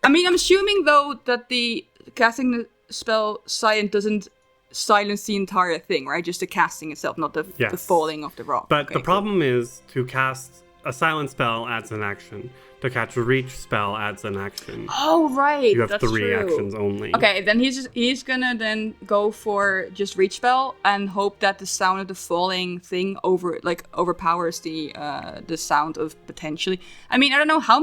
E: I'm assuming though that the casting the spell silent doesn't silence the entire thing, right? Just the casting itself, not the falling of the rock.
C: But the problem is to cast a silent spell adds an action. To catch a reach spell adds an action.
E: Oh, right.
C: You have
E: that's
C: 3
E: true.
C: actions only.
E: Okay, then he's gonna then go for just reach spell and hope that the sound of the falling thing overpowers the sound of potentially. I mean, I don't know how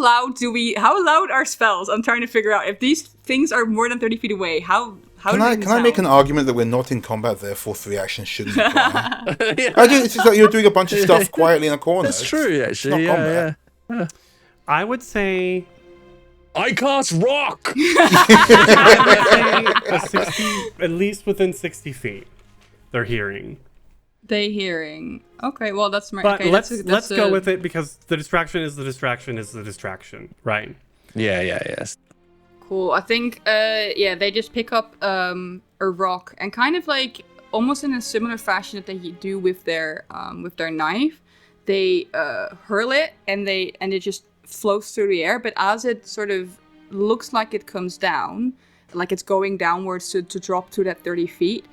E: loud are spells? I'm trying to figure out if these things are more than 30 feet away. How
B: Can I make an argument that we're not in combat, therefore 3 actions shouldn't apply? It's just like you're doing a bunch of stuff quietly in a corner.
D: That's true, actually. Yeah.
C: I would say
D: I cast rock.
C: I would say at least within 60 feet, they're hearing.
E: They hearing. Okay, well that's my.
C: But
E: okay,
C: let's go with it because the distraction is the distraction, right?
D: Yes.
E: Cool. I think they just pick up a rock and kind of like almost in a similar fashion that they do with their knife. They hurl it and it just floats through the air, but as it sort of looks like it comes down, like it's going downwards to drop to that 30 feet,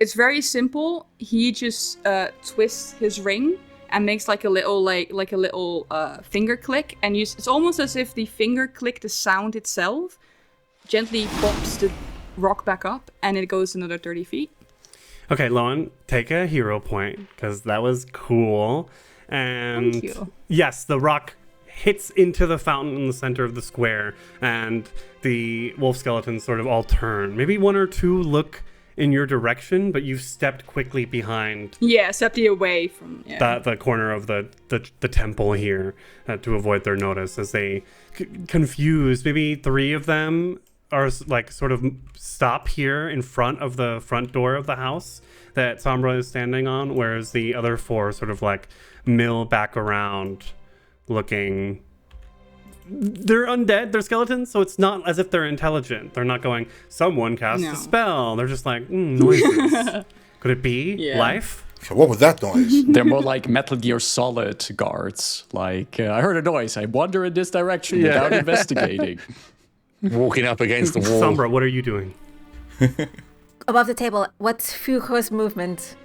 E: it's very simple. He just twists his ring and makes like a little finger click, and it's almost as if the finger click, the sound itself, gently pops the rock back up, and it goes another 30 feet.
C: Okay, Lowen, take a hero point because that was cool. And
E: Thank you.
C: Yes, the rock hits into the fountain in the center of the square, and the wolf skeletons sort of all turn. Maybe 1 or 2 look in your direction, but you've stepped quickly behind
E: Yeah, Septi away from
C: the corner of the temple here to avoid their notice as they confused. Maybe 3 of them are like sort of stop here in front of the front door of the house that Sombra is standing on, whereas the other 4 sort of like mill back around looking. They're undead, they're skeletons, so it's not as if they're intelligent. They're not going, someone cast a spell. They're just like, noises. Could it be life?
B: So what was that noise?
F: They're more like Metal Gear Solid guards. Like, I heard a noise. I wander in this direction without investigating.
D: Walking up against the wall.
C: Sombra, what are you doing?
A: Above the table, what's Fuko's movement?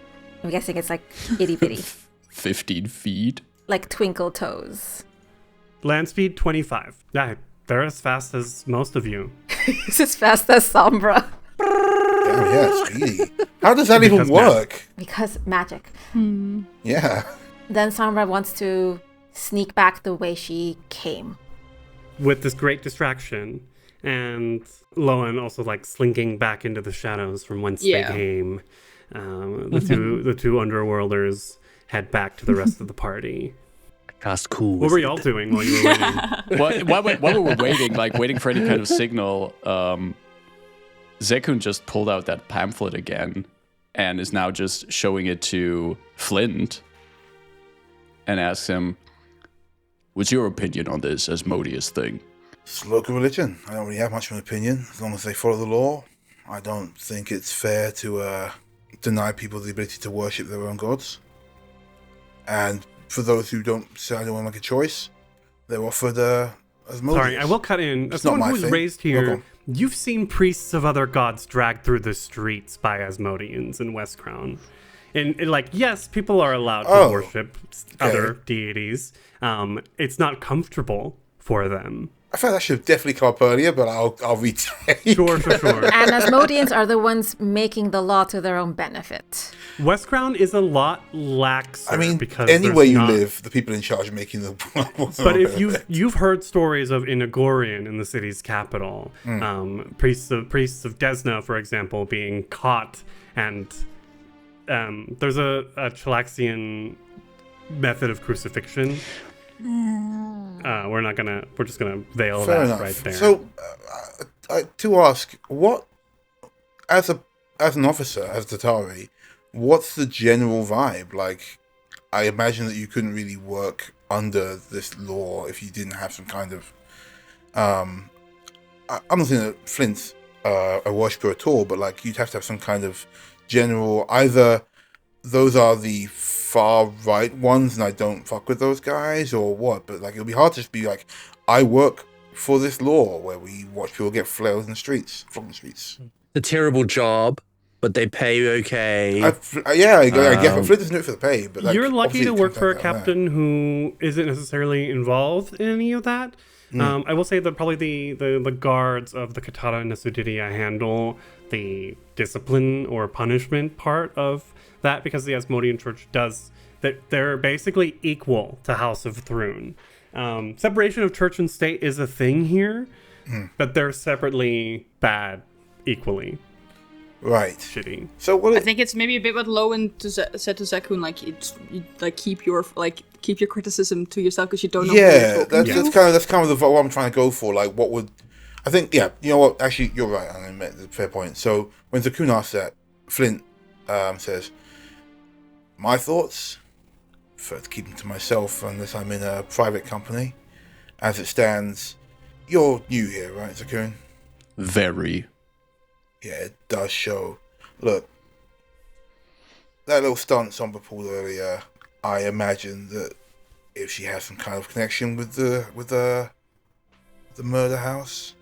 A: I'm guessing it's like itty bitty.
F: 15 feet.
A: Like twinkle toes.
C: Land speed 25. Yeah, they're as fast as most of you.
A: He's as fast as Sombra.
B: Damn, yeah, speedy. How does that even work?
A: Because magic.
B: Yeah.
A: Then Sombra wants to sneak back the way she came.
C: With this great distraction, and Lowen also like slinking back into the shadows from whence they came. The two underworlders head back to the rest of the party.
D: Cast cool.
C: What were y'all doing while you were waiting?
F: While we were waiting, like waiting for any kind of signal, Zekun just pulled out that pamphlet again and is now just showing it to Flint and asks him, "What's your opinion on this Asmodeus thing?"
B: It's local religion. I don't really have much of an opinion. As long as they follow the law, I don't think it's fair to deny people the ability to worship their own gods. And for those who don't decide they want to make a choice, they're offered Asmodeus.
C: Sorry, I will cut in. As
B: not
C: someone
B: my
C: who was
B: thing.
C: raised here,
B: Okay.
C: you've seen priests of other gods dragged through the streets by Asmodeans in West Crown. And like, yes, people are allowed to worship other deities. It's not comfortable for them.
B: I felt that should have definitely come up earlier, but I'll retake.
C: Sure.
A: And Asmodeans are the ones making the law to their own benefit.
C: West Crown is a lot laxer.
B: I mean,
C: because
B: anywhere
C: there's
B: you
C: not-
B: live, the people in charge are making the.
C: But if you've heard stories of Inagorian in the city's capital, priests of Desna, for example, being caught, and there's a Chilaxian method of crucifixion. We're just gonna veil
B: Fair
C: that
B: enough.
C: right there.
B: So, to ask, what, as an officer, as Tatari, what's the general vibe? Like, I imagine that you couldn't really work under this law if you didn't have some kind of. I'm not saying that Flint's a worshiper at all, but like you'd have to have some kind of general. Either those are the far right ones, and I don't fuck with those guys, or what? But like, it'll be hard to just be like, I work for this law where we watch people get flailed in the streets, from the streets.
D: A terrible job, but they pay okay.
B: I guess Flint doesn't do it for the pay, but like,
C: You're lucky
B: obviously
C: to
B: it
C: work
B: comes
C: for a
B: back down
C: captain who isn't necessarily involved in any of that. I will say that probably the guards of the Katara and Nasudidia handle the discipline or punishment part of that, because the Asmodean Church does that. They're basically equal to House of Thrune. Separation of church and state is a thing here, but they're separately bad equally.
B: Right.
C: Shitty.
B: So what?
E: I think it's maybe a bit what Lowen said to Zekun, like keep your criticism to yourself because you don't know.
B: Yeah,
E: who you're talking
B: that's kind of what I'm trying to go for. Like, what would I think? Yeah, you know what? Actually, you're right. I mean, that's a fair point. So when Zakun asks that, Flint says, "My thoughts, prefer to keep them to myself unless I'm in a private company. As it stands, you're new here, right, Zakun?"
F: Very.
B: Yeah, it does show. Look, that little stunt Sombra pulled earlier, I imagine that if she has some kind of connection with the murder house,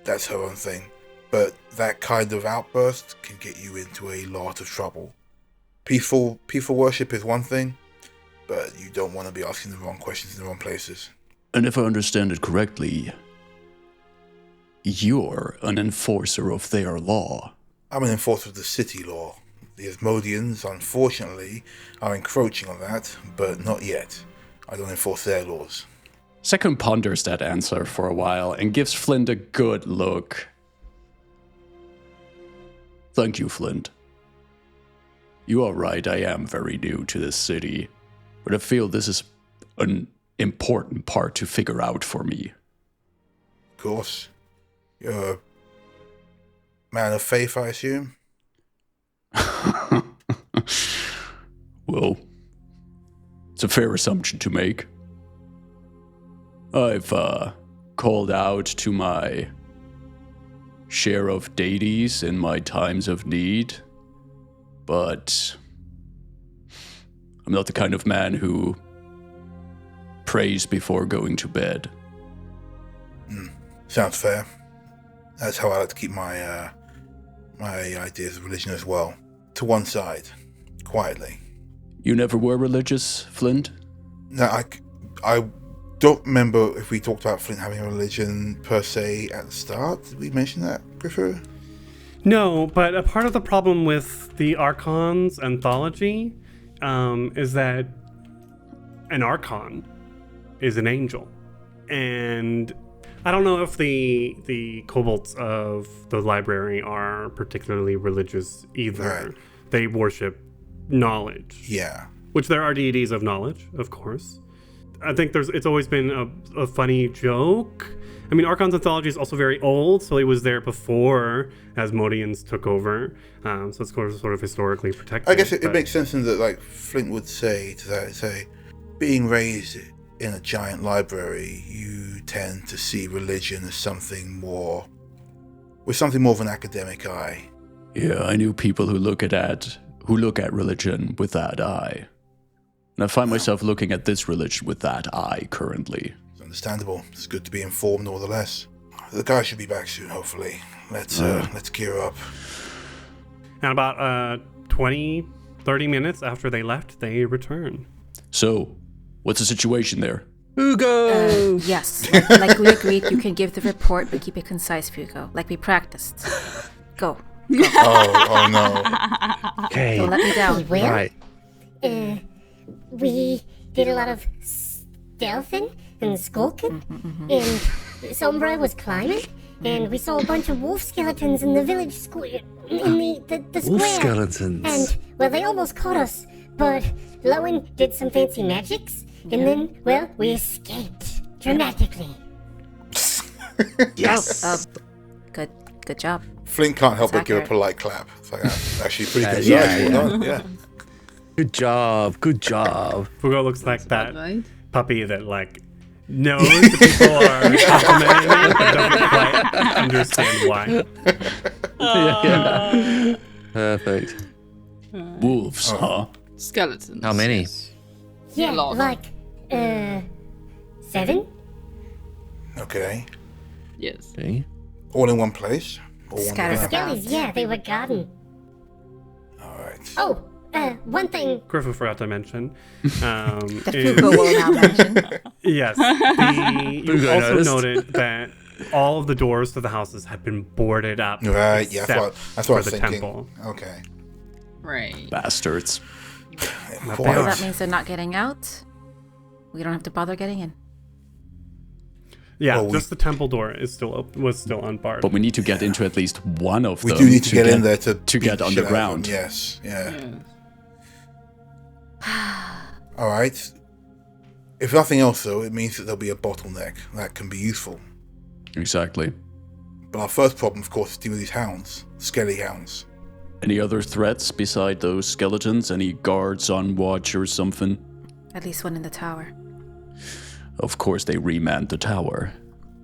B: that's her own thing. But that kind of outburst can get you into a lot of trouble. Peaceful worship is one thing, but you don't want to be asking the wrong questions in the wrong places.
F: And if I understand it correctly, you're an enforcer of their law.
B: I'm an enforcer of the city law. The Asmodeans, unfortunately, are encroaching on that, but not yet. I don't enforce their laws.
F: Sekun ponders that answer for a while and gives Flint a good look. Thank you, Flint. You are right, I am very new to this city, but I feel this is an important part to figure out for me.
B: Of course. You're a man of faith, I assume?
F: Well, it's a fair assumption to make. I've called out to my share of deities in my times of need, but I'm not the kind of man who prays before going to bed.
B: Sounds fair. That's how I like to keep my my ideas of religion as well. To one side, quietly.
F: You never were religious, Flint?
B: No, I don't remember if we talked about Flint having a religion per se at the start. Did we mention that, Griffith?
C: No, but a part of the problem with the Archon's anthology is that an Archon is an angel. And I don't know if the kobolds of the library are particularly religious either.
B: Right.
C: They worship knowledge.
B: Yeah.
C: Which there are deities of knowledge, of course. I think it's always been a funny joke. I mean, Archon's anthology is also very old, so it was there before Asmodeans took over. So it's sort of historically protected.
B: I guess it makes sense in that, like, Flint would say to that, say, being raised in a giant library, you tend to see religion as something more of an academic eye.
F: Yeah, I knew people who look at religion with that eye. And I find myself looking at this religion with that eye currently.
B: It's understandable. It's good to be informed, nevertheless. The guy should be back soon, hopefully. Let's gear up.
C: And about 20, 30 minutes after they left, they return.
F: So, what's the situation there?
D: Hugo!
A: Yes, like we agreed, you can give the report, but keep it concise, Fugo, like we practiced. Go.
B: Oh no.
D: Okay.
A: Don't let me down.
G: Well,
D: Right.
G: we did a lot of stealthing and skulking, and Sombra was climbing, and we saw a bunch of wolf skeletons in the village square, in the square.
D: Wolf skeletons.
G: And, well, they almost caught us, but Lowen did some fancy magics, and then, well, we escaped dramatically.
D: Yes.
A: Good job.
B: Flint can't help
A: That's
B: but give a
A: accurate.
B: polite clap. It's like, that's actually pretty good.
D: Yeah,
B: Well done. Yeah.
D: Good job. Good job.
C: Fugo looks like that
E: Right?
C: puppy that, like, knows that people are complimenting it, but doesn't quite understand why.
D: Yeah. Perfect.
F: Wolves, huh?
E: Skeletons.
D: How many?
E: yes.
G: Yeah,
E: Lot.
G: like, 7?
B: Okay.
E: Yes.
D: Okay.
B: All in one place? Or one
A: Scattered
B: together?
A: about.
G: Skellies, yeah, they were guarding.
B: Alright.
G: Oh, one thing.
C: Griffin forgot to mention.
A: That
C: is-
A: Fugo will now mention.
C: Yes. You
D: Fugo
C: also
D: noticed.
C: noted that all of the doors to the houses had been boarded up.
B: Right, yeah,
C: except
B: that's what I was
C: for the
B: thinking.
C: temple.
B: Okay.
E: Right.
F: Bastards.
C: That
B: Quite.
C: they are.
A: That means they're not getting out. We don't have to bother getting in.
C: Yeah,
B: Well,
C: just the temple door is was still unbarred.
F: But we need to get into at least one of
B: We
F: them.
B: do need to get in there to
F: to
B: beat
F: get
B: the shit out of them.
F: underground.
B: Yes, yeah.
E: Yes.
B: Alright. If nothing else, though, it means that there'll be a bottleneck. That can be useful.
F: Exactly.
B: But our first problem, of course, is dealing with these hounds. Skelly hounds.
F: Any other threats beside those skeletons? Any guards on watch or something?
A: At least one in the tower.
F: Of course, they remanned the tower.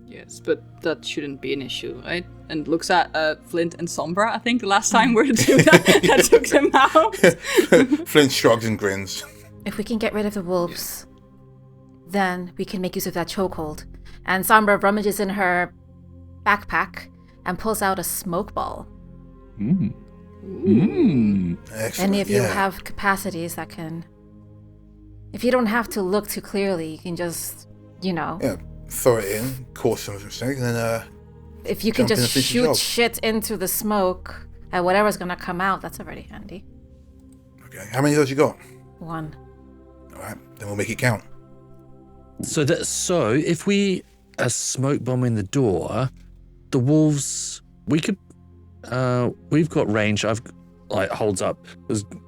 E: Yes, but that shouldn't be an issue, right? And looks at Flint and Sombra, I think, the last time were the two that took them out.
B: Flint shrugs and grins.
A: If we can get rid of the wolves, then we can make use of that chokehold. And Sombra rummages in her backpack and pulls out a smoke ball.
B: Excellent.
A: Any of you
B: yeah.
A: have capacities that can... If you don't have to look too clearly, you can just,
B: Yeah, throw it in, cause some mistake, and then,
A: if you can
B: jump in
A: just
B: and finish the job.
A: shoot shit into the smoke, and whatever's gonna come out, that's already handy.
B: okay. How many of those you got?
A: One.
B: Alright, then we'll make it count.
D: So if we smoke bomb in the door, the wolves, we could we've got range. I've like holds up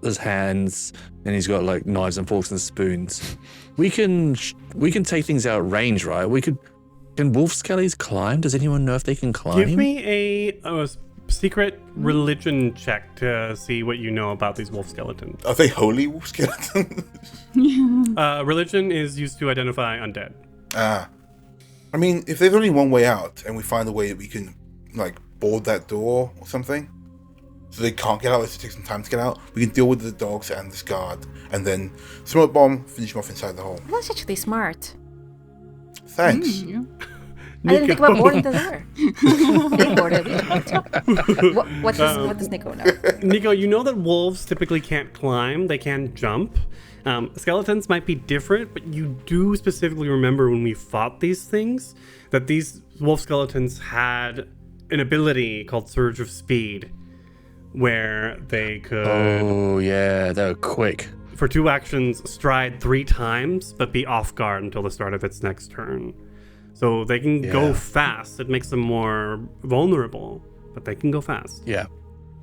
D: his hands, and he's got like knives and forks and spoons. We can take things out at range, right? Can wolf skellies climb? Does anyone know if they can climb?
C: Give me a secret religion check to see what you know about these wolf skeletons.
B: Are they holy wolf skeletons?
C: Religion is used to identify undead.
B: I mean, if there's only one way out, and we find a way that we can, like, board that door or something, so they can't get out, it takes some time to get out, we can deal with the dogs and this guard, and then smoke bomb, finish them off inside the hole.
A: That's actually smart.
B: Thanks.
A: I didn't think about boarding the door. They boarded it. What does Nico know?
C: Nico, you know that wolves typically can't climb, they can jump. Skeletons might be different, but you do specifically remember when we fought these things that these wolf skeletons had an ability called Surge of Speed, where they could...
D: Oh, yeah, they're quick.
C: For 2 actions, stride 3 times, but be off guard until the start of its next turn. So they can go fast. It makes them more vulnerable, but they can go fast.
D: Yeah.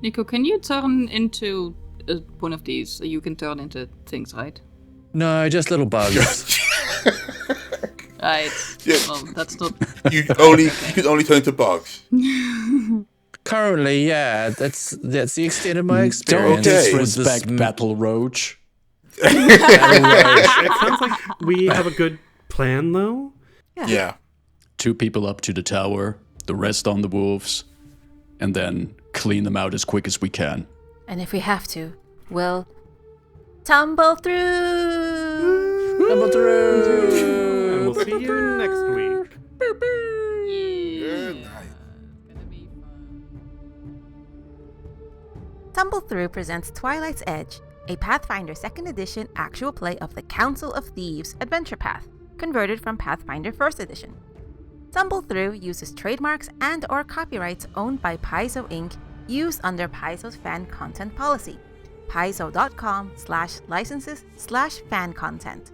E: Nico, can you turn into one of these? You can turn into things, right?
D: No, just little bugs.
E: Right.
B: Yeah.
E: Well, that's not...
B: You can only turn into bugs.
D: Currently, yeah, that's the extent of my experience.
F: Don't
B: Okay.
F: disrespect Battle Roach.
C: It sounds like we have a good plan, though.
B: Yeah.
F: 2 people up to the tower, the rest on the wolves, and then clean them out as quick as we can.
A: And if we have to, we'll tumble through.
D: Tumble through.
C: And we'll see you next week.
B: Good night.
A: Tumble Through presents Twilight's Edge, a Pathfinder 2nd Edition actual play of the Council of Thieves adventure path, converted from Pathfinder 1st Edition. Tumble Through uses trademarks and/or copyrights owned by Paizo Inc. used under Paizo's fan content policy, paizo.com/licenses/fan content.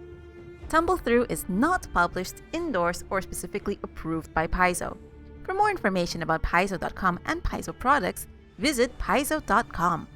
A: Tumble Through is not published, endorsed, or specifically approved by Paizo. For more information about paizo.com and Paizo products, visit paizo.com.